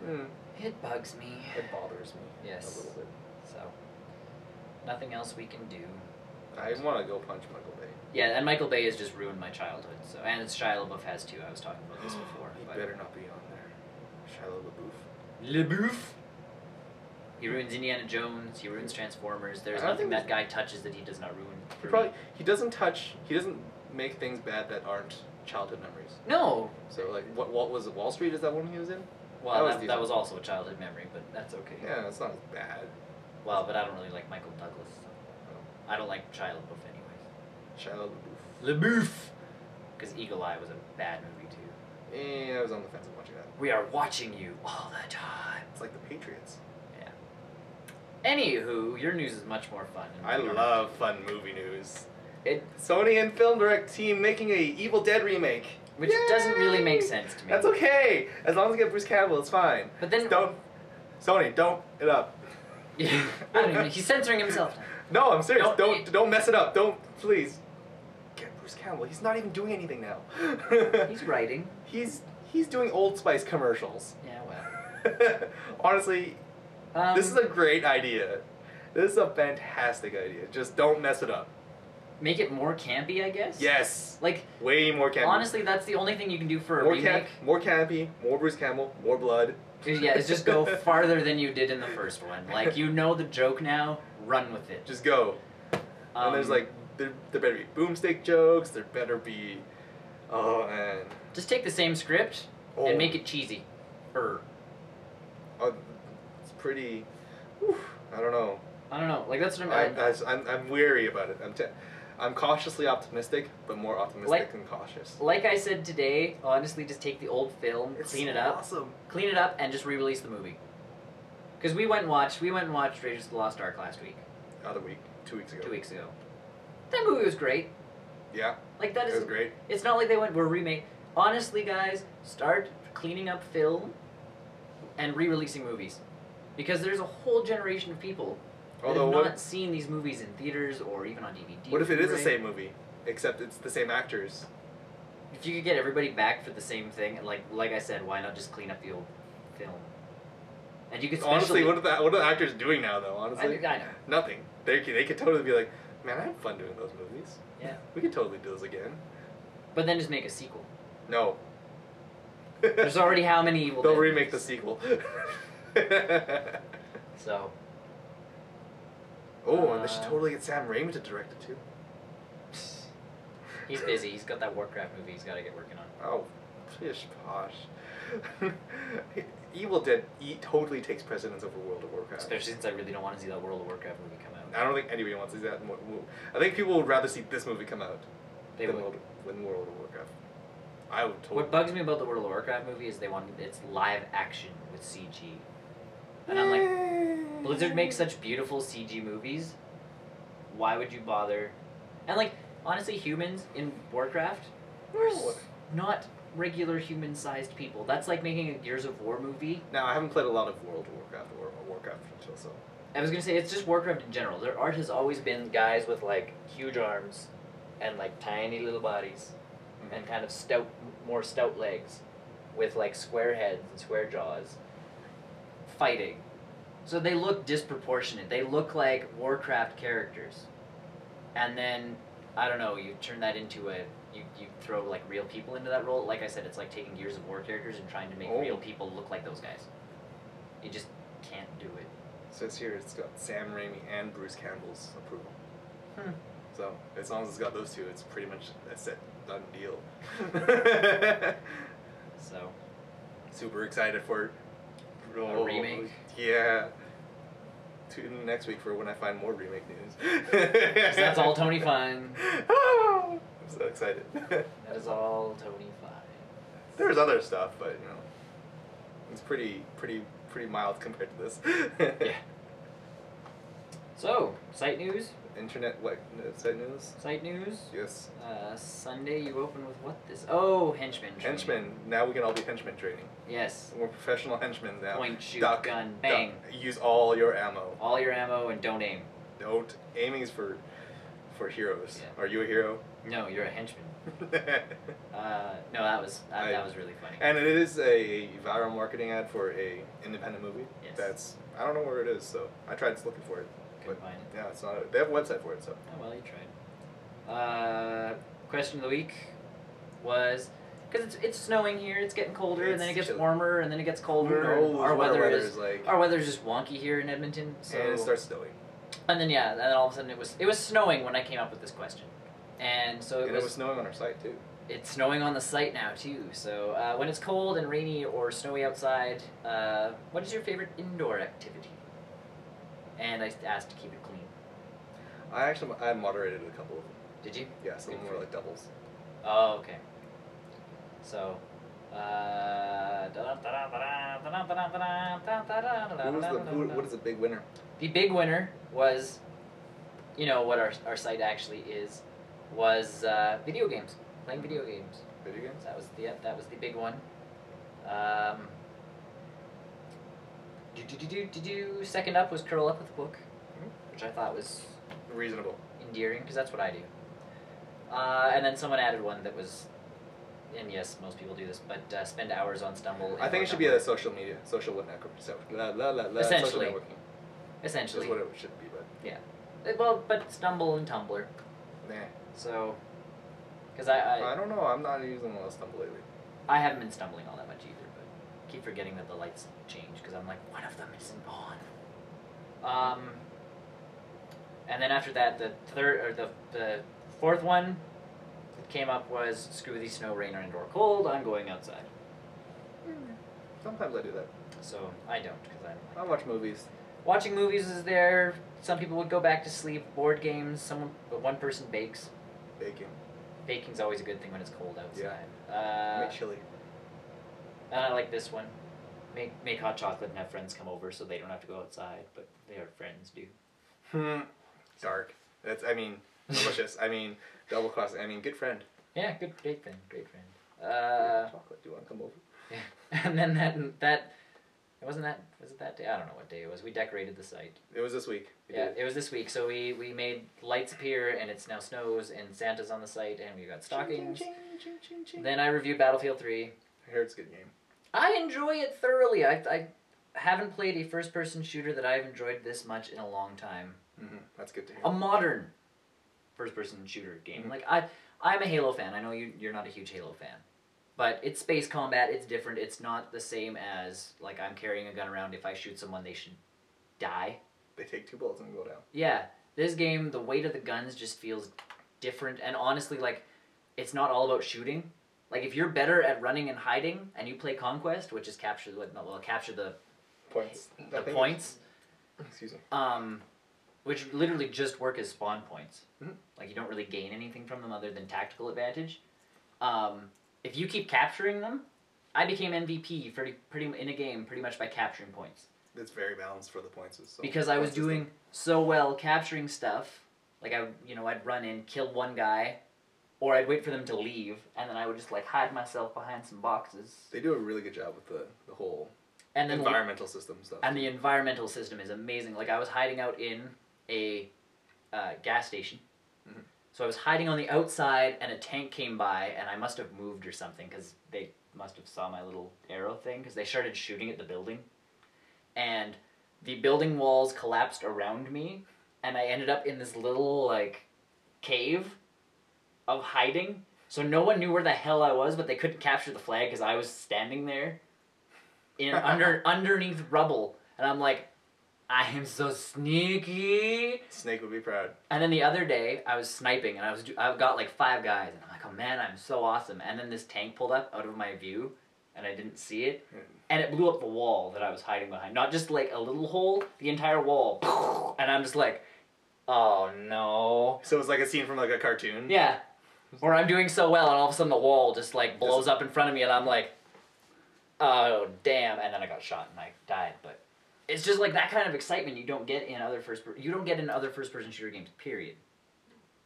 Hmm. It bugs me. It bothers me. Yes. A little bit. So. Nothing else we can do. I want to go punch Michael Bay. Yeah, and Michael Bay has just ruined my childhood. So, and it's Shia LaBeouf has too. I was talking about this before. He but- better not be on there. Shia LaBeouf. LaBeouf. He ruins Indiana Jones. He ruins Transformers. There's I don't nothing think that guy touches that he does not ruin. He doesn't make things bad that aren't childhood memories. No. So like, what was it? Wall Street? Is that one he was in? Well, that decent. was also a childhood memory, but that's okay. Yeah, it's not as bad. Well, but I don't really like Michael Douglas. So. I don't like Shia LaBeouf anyways. Shia LaBeouf. LaBeouf. Because Eagle Eye was a bad movie too. I was on the fence of watching that. We are watching you all the time. It's like the Patriots. Yeah. Anywho, your news is much more fun. and I we don't love fun movie news. it, Sony and Film Direct team making a Evil Dead remake. which doesn't really make sense to me. That's okay. As long as we get Bruce Campbell, it's fine. But then- Just don't, Sony, don't it up. Yeah. I don't even. He's censoring himself now. No, I'm serious. Don't- Don't mess it up. Don't, please. Get Bruce Campbell. He's not even doing anything now. He's writing. He's doing Old Spice commercials. Yeah, well. Honestly, this is a great idea. This is a fantastic idea. Just don't mess it up. Make it more campy, I guess? Yes. Like, Way more campy. honestly, that's the only thing you can do for a more remake. more campy, more Bruce Campbell, more blood. Yeah, it's just go farther than you did in the first one. Like, you know the joke now, run with it. Just go. And there's like, there better be boomstick jokes, there better be, oh man. Just take the same script Oh. and make it cheesy. Oh, it's pretty, whew, I don't know. I don't know. Like, that's what I'm... I'm weary about it. I'm cautiously optimistic, but more optimistic than cautious. Like I said today, honestly, just take the old film, It's clean so it up, awesome. clean it up, and just re-release the movie. Because we went and watched Raiders of the Lost Ark last week, Other week, 2 weeks ago. 2 weeks ago. That movie was great. Yeah, Like that it is was great. It's not like we're remake. Honestly, guys, start cleaning up film and re-releasing movies, because there's a whole generation of people that Although have what- not seen these movies in theaters or even on DVD. What if it is the Blu-ray. same movie, except it's the same actors? If you could get everybody back for the same thing, and like I said, why not just clean up the old film? And you could Honestly, especially- what are the actors doing now, though? Honestly, I know. nothing. They could totally be like, man, I had fun doing those movies. Yeah. We could totally do those again. But then just make a sequel. No. There's already how many Evil They'll Dead remake the movies? sequel. So. Oh, and they should totally get Sam Raimi to direct it too. He's busy. He's got that Warcraft movie he's got to get working on. Oh, pish posh. Evil Dead totally takes precedence over World of Warcraft. Especially since I really don't want to see that World of Warcraft movie come out. I don't think anybody wants to see that. I think people would rather see this movie come out They than would. World of Warcraft. I would totally. What bugs me about the World of Warcraft movie is it's live action with CG. And I'm like, Blizzard makes such beautiful CG movies. Why would you bother? And like, honestly, humans in Warcraft are not regular human-sized people. That's like making a Gears of War movie. Now, I haven't played a lot of World of Warcraft or Warcraft until so. I was gonna say, it's just Warcraft in general. Their art has always been guys with like huge arms and like tiny little bodies and kind of more stout legs with like square heads and square jaws fighting. So they look disproportionate. They look like Warcraft characters. And then, I don't know, you turn that into you throw like real people into that role. Like I said, it's like taking Gears of War characters and trying to make real people look like those guys. You just can't do it. So it's here, it's got Sam Raimi and Bruce Campbell's approval. So, as long as it's got those two, it's pretty much a set, done deal. So. Super excited for a remake? Yeah. Tune in next week for when I find more remake news. So that's all Tony Fun. I'm so excited. That is all Tony Fun. There's other stuff, but you know, it's pretty mild compared to this. Yeah. So, site news? Internet, what? Site news? Site news? Yes. Sunday you open with what this? Oh, henchman training. Henchmen. Now we can all be henchmen training. Yes. We're professional henchmen now. Point, shoot, Duck, gun, bang. Duck. Use all your ammo. All your ammo and don't aim. Don't. Aiming is for heroes. Yeah. Are you a hero? No, you're a henchman. No, that was really funny. And it is a viral marketing ad for a independent movie. Yes. That's, I don't know where it is, so I tried looking for it. Couldn't find it. Yeah, it's not. They have a website for it, so. Oh well, you tried. Question of the week was, because it's snowing here, it's getting colder, and then it gets chilly. warmer, and then it gets colder. Who knows Our what weather weather's is like. Our weather's just wonky here in Edmonton. So And it starts snowing. And then and then all of a sudden it was snowing when I came up with this question, and so it was snowing on our site too. It's snowing on the site now too. So when it's cold and rainy or snowy outside, what is your favorite indoor activity? And I asked to keep it clean. I moderated a couple of them. Did you? Yeah, some of them were like doubles. Oh, okay. So. What is the big winner? The big winner was, you know what our site actually is, was video games. Playing video games. Video games? That was the big one. Second up was Curl Up with a Book, which I thought was reasonable, endearing, because that's what I do. And then someone added one that was, and yes, most people do this, but spend hours on Stumble. I think it should be a social media, social network. Essentially. Social networking. Essentially. Is what it should be, but. Yeah. Well, but Stumble and Tumblr. Nah. So, because I don't know. I'm not using a lot of Stumble lately. I haven't been stumbling all that much either, but I keep forgetting that the lights change because I'm like, one of them isn't on. And then after that, the fourth one that came up was screw the snow, rain, or indoor cold. I'm going outside. Sometimes I do that. So I don't because I watch movies. Watching movies is there. Some people would go back to sleep. Board games. But one person bakes. Baking. Baking's always a good thing when it's cold outside. Yeah. Make chili. And I like this one. Make hot chocolate and have friends come over so they don't have to go outside, but their friends do. Dark. That's, I mean, delicious. I mean, double cross. I mean, good friend. Yeah, great friend. Chocolate. Do you want to come over? Yeah. And then that was it that day? I don't know what day it was. We decorated the site. It was this week. It was this week. So we made lights appear, and it's now snows, and Santa's on the site, and we got stockings. Then I reviewed Battlefield 3. I heard it's a good game. I enjoy it thoroughly. I haven't played a first-person shooter that I've enjoyed this much in a long time. Mm-hmm. That's good to hear. A modern first-person shooter game. Mm-hmm. Like I'm a Halo fan. I know you're not a huge Halo fan. But it's space combat, it's different, it's not the same as, like, I'm carrying a gun around, if I shoot someone, they should die. They take 2 bullets and go down. Yeah. This game, the weight of the guns just feels different, and honestly, like, it's not all about shooting. Like, if you're better at running and hiding, and you play Conquest, which is capture the points. Points. Excuse me. Which literally just work as spawn points. Mm-hmm. Like, you don't really gain anything from them other than tactical advantage. if you keep capturing them, I became MVP pretty in a game pretty much by capturing points. It's very balanced for the points. So because I was doing so well capturing stuff, like I'd run in, kill one guy, or I'd wait for them to leave, and then I would just like hide myself behind some boxes. They do a really good job with the whole and then environmental system stuff. And the environmental system is amazing. Like I was hiding out in a gas station. Mm-hmm. So I was hiding on the outside, and a tank came by, and I must have moved or something, because they must have saw my little arrow thing, because they started shooting at the building. And the building walls collapsed around me, and I ended up in this little, like, cave of hiding. So no one knew where the hell I was, but they couldn't capture the flag, because I was standing there in underneath rubble. And I'm like, I am so sneaky. Snake would be proud. And then the other day, I was sniping, and I got like 5 guys, and I'm like, oh man, I'm so awesome. And then this tank pulled up out of my view, and I didn't see it, and it blew up the wall that I was hiding behind. Not just like a little hole, the entire wall. And I'm just like, oh no. So it was like a scene from like a cartoon? Yeah. Where I'm doing so well, and all of a sudden the wall just like blows up in front of me, and I'm like, oh damn. And then I got shot, and I died, but... It's just like that kind of excitement you don't get in other first-person shooter games, period.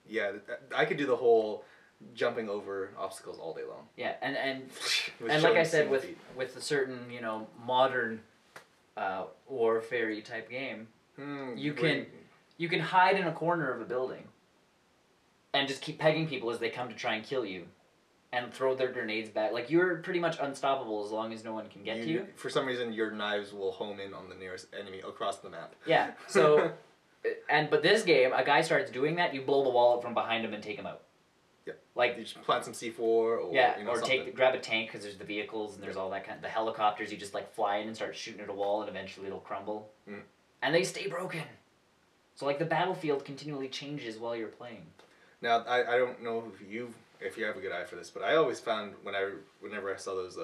Yeah, I could do the whole jumping over obstacles all day long. Yeah, and like I said, with a certain, modern warfare type game, you can hide in a corner of a building and just keep pegging people as they come to try and kill you. And throw their grenades back. Like, you're pretty much unstoppable as long as no one can get to you. For some reason, your knives will home in on the nearest enemy across the map. Yeah, so... but this game, a guy starts doing that, you blow the wall up from behind him and take him out. Yeah. Like... You just plant some C4 or... Yeah, or grab a tank, because there's the vehicles and there's all that kind of... The helicopters, you just, like, fly in and start shooting at a wall, and eventually it'll crumble. Mm. And they stay broken. So, like, the battlefield continually changes while you're playing. Now, I don't know if you have a good eye for this, but I always found whenever I saw those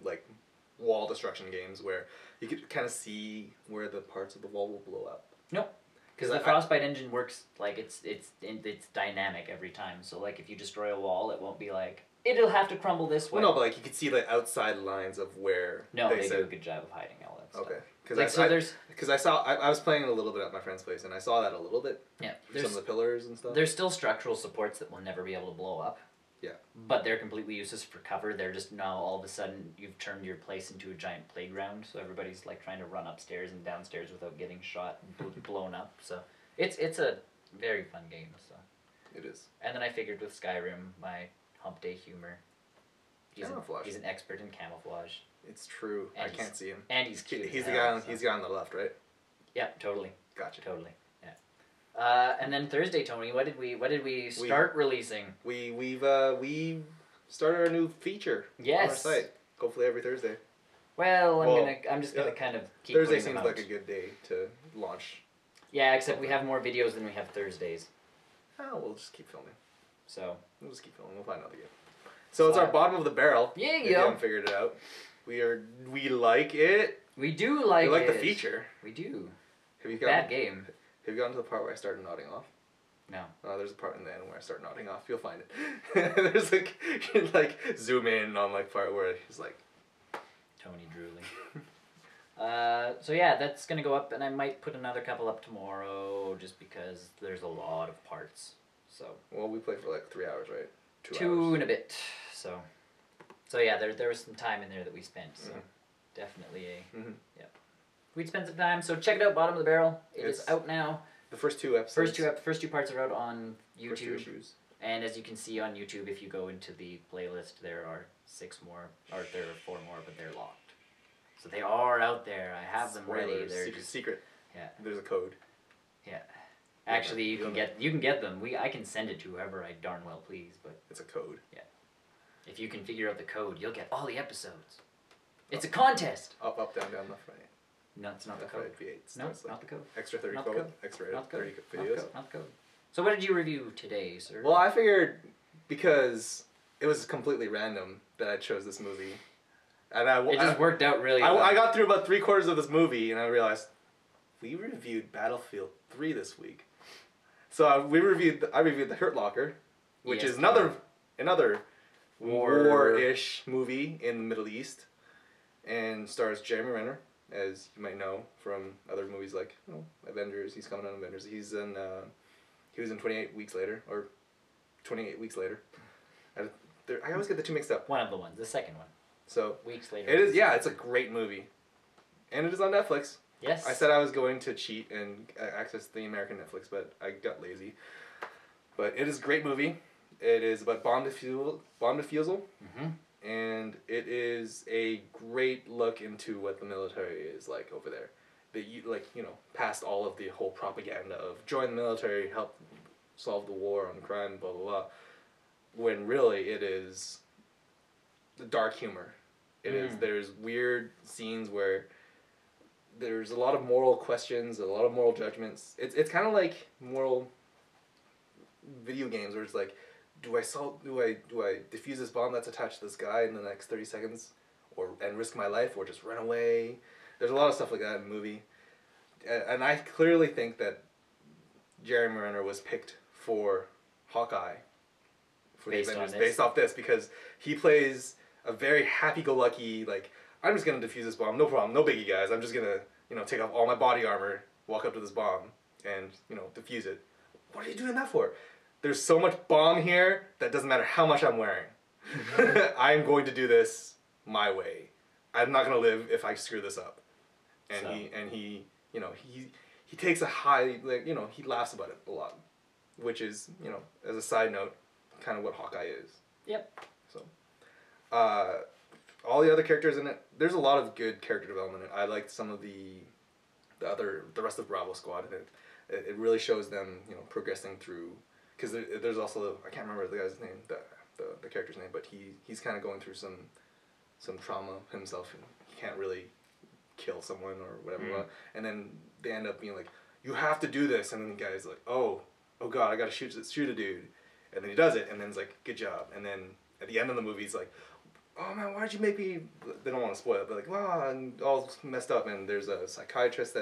like wall destruction games where you could kind of see where the parts of the wall will blow up. Nope, because the Frostbite engine works like it's dynamic every time. So like if you destroy a wall, it won't be like it'll have to crumble this way. Well, no, but like you could see the outside lines of where. No, they do a good job of hiding all that stuff. Okay. Because I was playing a little bit at my friend's place, and I saw that a little bit. Yeah. Some of the pillars and stuff. There's still structural supports that will never be able to blow up. Yeah. But they're completely useless for cover. They're just now all of a sudden you've turned your place into a giant playground, so everybody's like trying to run upstairs and downstairs without getting shot and blown up. So it's a very fun game. So. It is. And then I figured with Skyrim, my hump day humor. He's an expert in camouflage. It's true. And I can't see him. And he's cute. He's the guy on the left, right? Yeah, totally. Gotcha. Totally. Yeah. And then Thursday, Tony, what did we start releasing? We started a new feature on our site. Hopefully every Thursday. Well, I'm just gonna kind of keep Thursday putting them seems out. like a good day to launch. Yeah, except we have more videos than we have Thursdays. Oh, we'll just keep filming. So we'll just keep filming. We'll find another game. So it's our bottom of the barrel. Yeah, if you haven't figured it out. We like it. We do like it. We like the feature. We do. Bad game. Have you gotten to the part where I started nodding off? No. There's a part in the end where I start nodding off. You'll find it. There's like zoom in on like part where he's like Tony drooling. So yeah, that's gonna go up, and I might put another couple up tomorrow, just because there's a lot of parts. So. Well, we played for like 3 hours, right? 2 hours. 2 and a bit. So yeah, there was some time in there that we spent. So definitely yeah. We'd spend some time. So check it out, Bottom of the Barrel. It's out now. The first 2 episodes. First two parts are out on YouTube. First 2 issues. And as you can see on YouTube, if you go into the playlist, there are 6 more, or there are 4 more, but they're locked. So they are out there. I have them ready. They're secret. Yeah. There's a code. Yeah. Actually, you can get them. I can send it to whoever I darn well please, but it's a code. Yeah. If you can figure out the code, you'll get all the episodes. It's a contest. Up, down, left, right. No, it's not the code. Right, V8. No, not the code. Extra 30 not code. The code. Extra not 30 code. videos. Not the code. So what did you review today, sir? Well, I figured because it was completely random that I chose this movie, and it just worked out really well. I got through about 3/4 of this movie, and I realized we reviewed Battlefield 3 this week. So I reviewed The Hurt Locker, which is another war-ish movie in the Middle East, and stars Jeremy Renner, as you might know from other movies like Avengers. He's coming on Avengers. He was in 28 Weeks Later, or 28 Weeks Later. I always get the two mixed up. One of the ones, the second one. So Weeks Later. it is. Yeah, it's a great movie, and it is on Netflix. Yes. I said I was going to cheat and access the American Netflix, but I got lazy. But it is a great movie. It is about bomb defusal, and it is a great look into what the military is like over there. Past all of the whole propaganda of join the military, help solve the war on crime, blah blah blah. When really it is the dark humor. It is. There's weird scenes where there's a lot of moral questions, a lot of moral judgments. It's kind of like moral video games where it's like, do I defuse this bomb that's attached to this guy in the next 30 seconds, and risk my life, or just run away? There's a lot of stuff like that in the movie, and I clearly think that Jeremy Renner was picked for Hawkeye for the Avengers based off this, because he plays a very happy-go-lucky, like, I'm just gonna defuse this bomb, no problem, no biggie, guys. I'm just gonna, take off all my body armor, walk up to this bomb, and defuse it. What are you doing that for? There's so much bomb here that doesn't matter how much I'm wearing. I'm going to do this my way. I'm not gonna live if I screw this up. And he takes a high, he laughs about it a lot, which is, as a side note, kind of what Hawkeye is. Yep. So, all the other characters in it, there's a lot of good character development. I liked some of the rest of Bravo Squad, and it really shows them, progressing through, because there's also, I can't remember the guy's name, the character's name, but he's kind of going through some trauma himself, and he can't really kill someone or whatever, and then they end up being like, you have to do this, and then the guy's like, oh god, I gotta shoot a dude, and then he does it, and then it's like, good job, and then at the end of the movie he's like, oh man, why'd you make me, they don't want to spoil it, but like, wow, and all messed up, and there's a psychologist,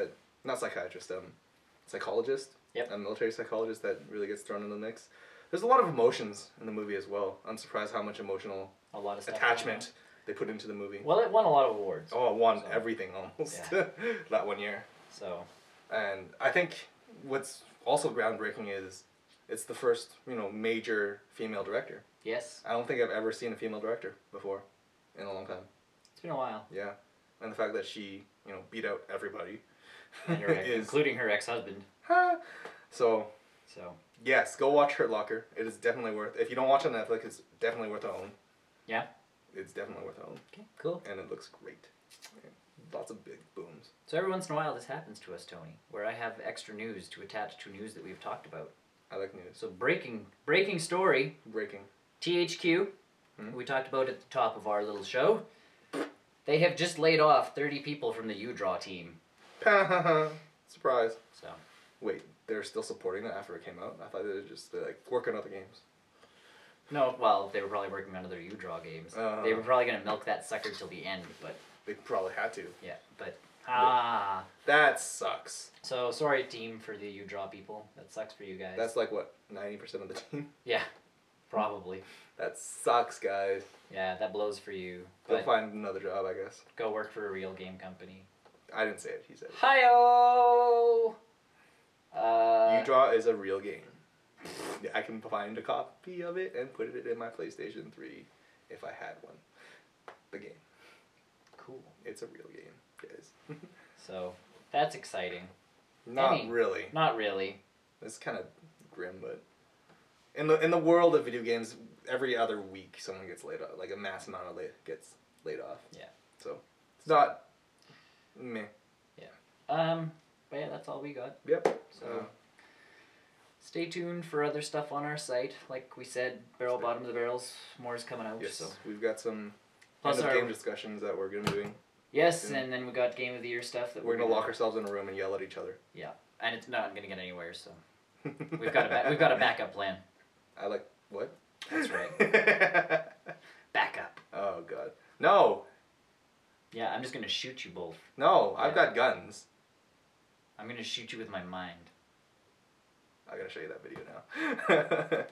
yep. A military psychologist that really gets thrown in the mix. There's a lot of emotions in the movie as well. I'm surprised how much emotional attachment they put into the movie. Well, it won a lot of awards. Oh, it won everything almost that one year. So. And I think what's also groundbreaking is it's the first, major female director. Yes. I don't think I've ever seen a female director before in a long time. It's been a while. Yeah. And the fact that she, beat out everybody. Including her ex-husband. So, yes, go watch Hurt Locker. It is definitely worth, if you don't watch it on Netflix, it's definitely worth a own. Yeah? It's definitely worth a own. Okay, cool. And it looks great. Lots of big booms. So every once in a while this happens to us, Tony, where I have extra news to attach to news that we've talked about. I like news. So breaking story. Breaking. THQ, we talked about at the top of our little show. They have just laid off 30 people from the U-Draw team. Surprise. So. Wait, they're still supporting it after it came out? I thought they were just working on other games. No, well, they were probably working on other U-Draw games. They were probably going to milk that sucker till the end, but... They probably had to. Yeah, but... That sucks. So, sorry, team, for the U-Draw people. That sucks for you guys. That's like, what, 90% of the team? Yeah, probably. That sucks, guys. Yeah, that blows for you. Go find another job, I guess. Go work for a real game company. I didn't say it, he said it. Hi-oh! U-Draw is a real game. I can find a copy of it and put it in my PlayStation 3 if I had one. The game. Cool. It's a real game, guys. So, that's exciting. Not really. Not really. It's kind of grim, but... In the world of video games, every other week someone gets laid off. Like a mass amount of gets laid off. Yeah. So, it's not... meh. Yeah. But yeah, that's all we got. Yep. So... Stay tuned for other stuff on our site. Like we said, Bottom of the Barrels, more is coming out. Yes, so. We've got some game discussions that we're going to be doing. Yes, and then we got Game of the Year stuff that we're going to lock ourselves in a room and yell at each other. Yeah, and it's not going to get anywhere, so we've got a backup plan. I like, what? That's right. Backup. Oh, God. No! Yeah, I'm just going to shoot you both. No, I've got guns. I'm going to shoot you with my mind. I gotta show you that video now.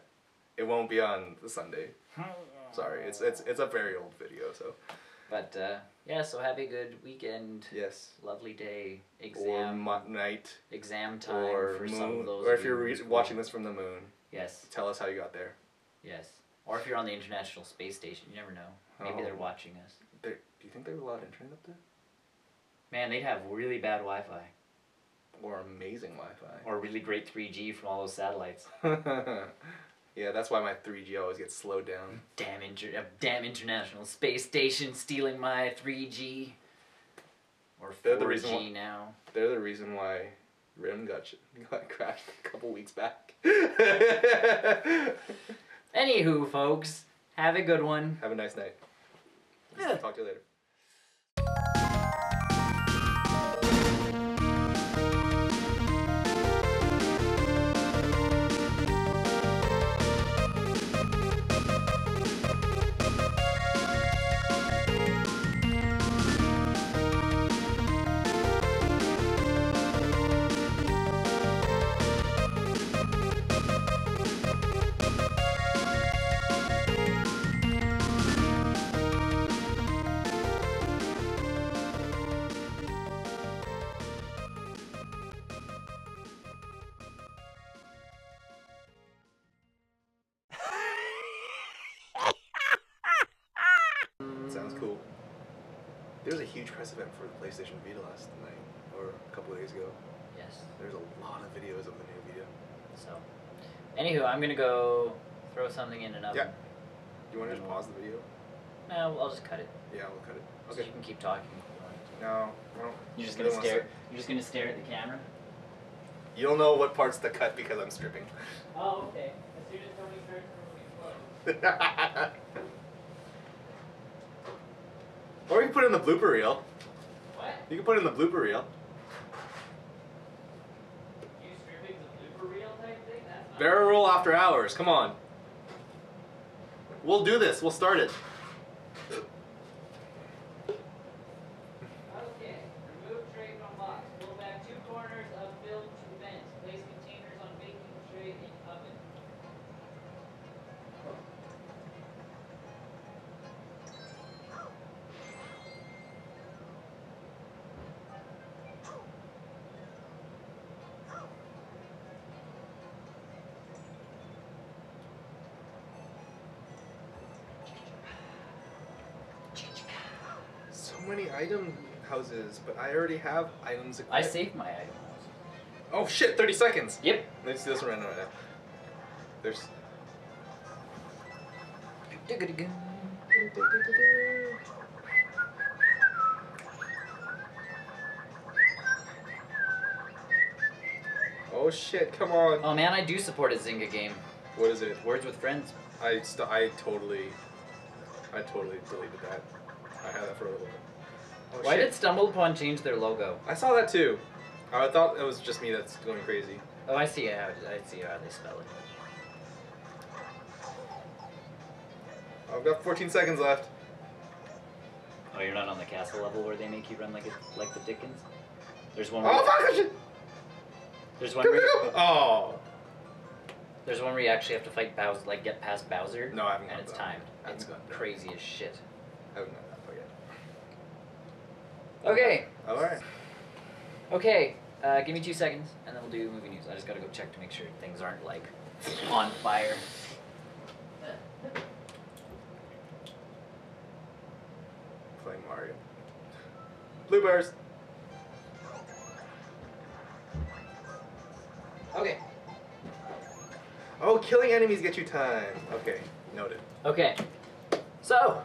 It won't be on the Sunday. Sorry, it's a very old video, so. But yeah, so have a good weekend. Yes. Lovely day. Exam. Or night. Exam time or for moon, some of those. or if you're watching this from the moon. Yes. Tell us how you got there. Yes. Or if you're on the International Space Station, you never know. Maybe they're watching us. Do you think they would allow internet up there? Man, they'd have really bad Wi-Fi. Or amazing Wi-Fi. Or really great 3G from all those satellites. Yeah, that's why my 3G always gets slowed down. Damn International Space Station stealing my 3G. Or 4G They're the reason now. They're the reason why Rim got crashed a couple weeks back. Anywho, folks, have a good one. Have a nice night. Talk to you later. Sounds cool. There was a huge press event for the PlayStation Vita last night, or a couple of days ago. Yes. There's a lot of videos of the new Vita. So, anywho, I'm gonna go throw something in an oven. Yeah. Do you want to just pause the video? No, I'll just cut it. Yeah, we'll cut it. So Okay. you can keep talking if you want. No, well, You're just we gonna don't wanna stare. You're just gonna stare at the camera. You'll know what parts to cut because I'm stripping. Oh, okay. As soon as Tony starts removing clothes. Or you can put it in the blooper reel. What? You can put it in the blooper reel. You stripping the blooper reel type thing? That's not Barrel roll after hours. Come on. We'll do this. We'll start it. Okay. Remove tray from box. Pull back 2 corners of film to vent. Place containers on baking tray in oven. So many item houses, but I already have items equipped. I saved my item. Oh shit, 30 seconds. Yep. Let's do this one right now. There's... Oh shit, come on. Oh man, I do support a Zynga game. What is it? Words with Friends. I totally deleted that. I had that for a little bit. Oh, Why shit. did Stumble Upon change their logo? I saw that too. I thought it was just me that's going crazy. Oh, I see how they spell it. I've got 14 seconds left. Oh, you're not on the castle level where they make you run like the Dickens. There's one. Oh fuck! Shit. There's one. Go, go, go. Oh. There's one where you actually have to fight Bowser, like get past Bowser. No, I haven't. And it's gotten that. timed. I haven't It's gotten that. crazy as shit. I haven't gotten that far yet. Okay. All right. Okay. Give me 2 seconds, and then we'll do movie news. I just gotta go check to make sure things aren't like on fire. Playing Mario. Blue bears. Okay. Oh, killing enemies get you time. Okay, noted. Okay. So,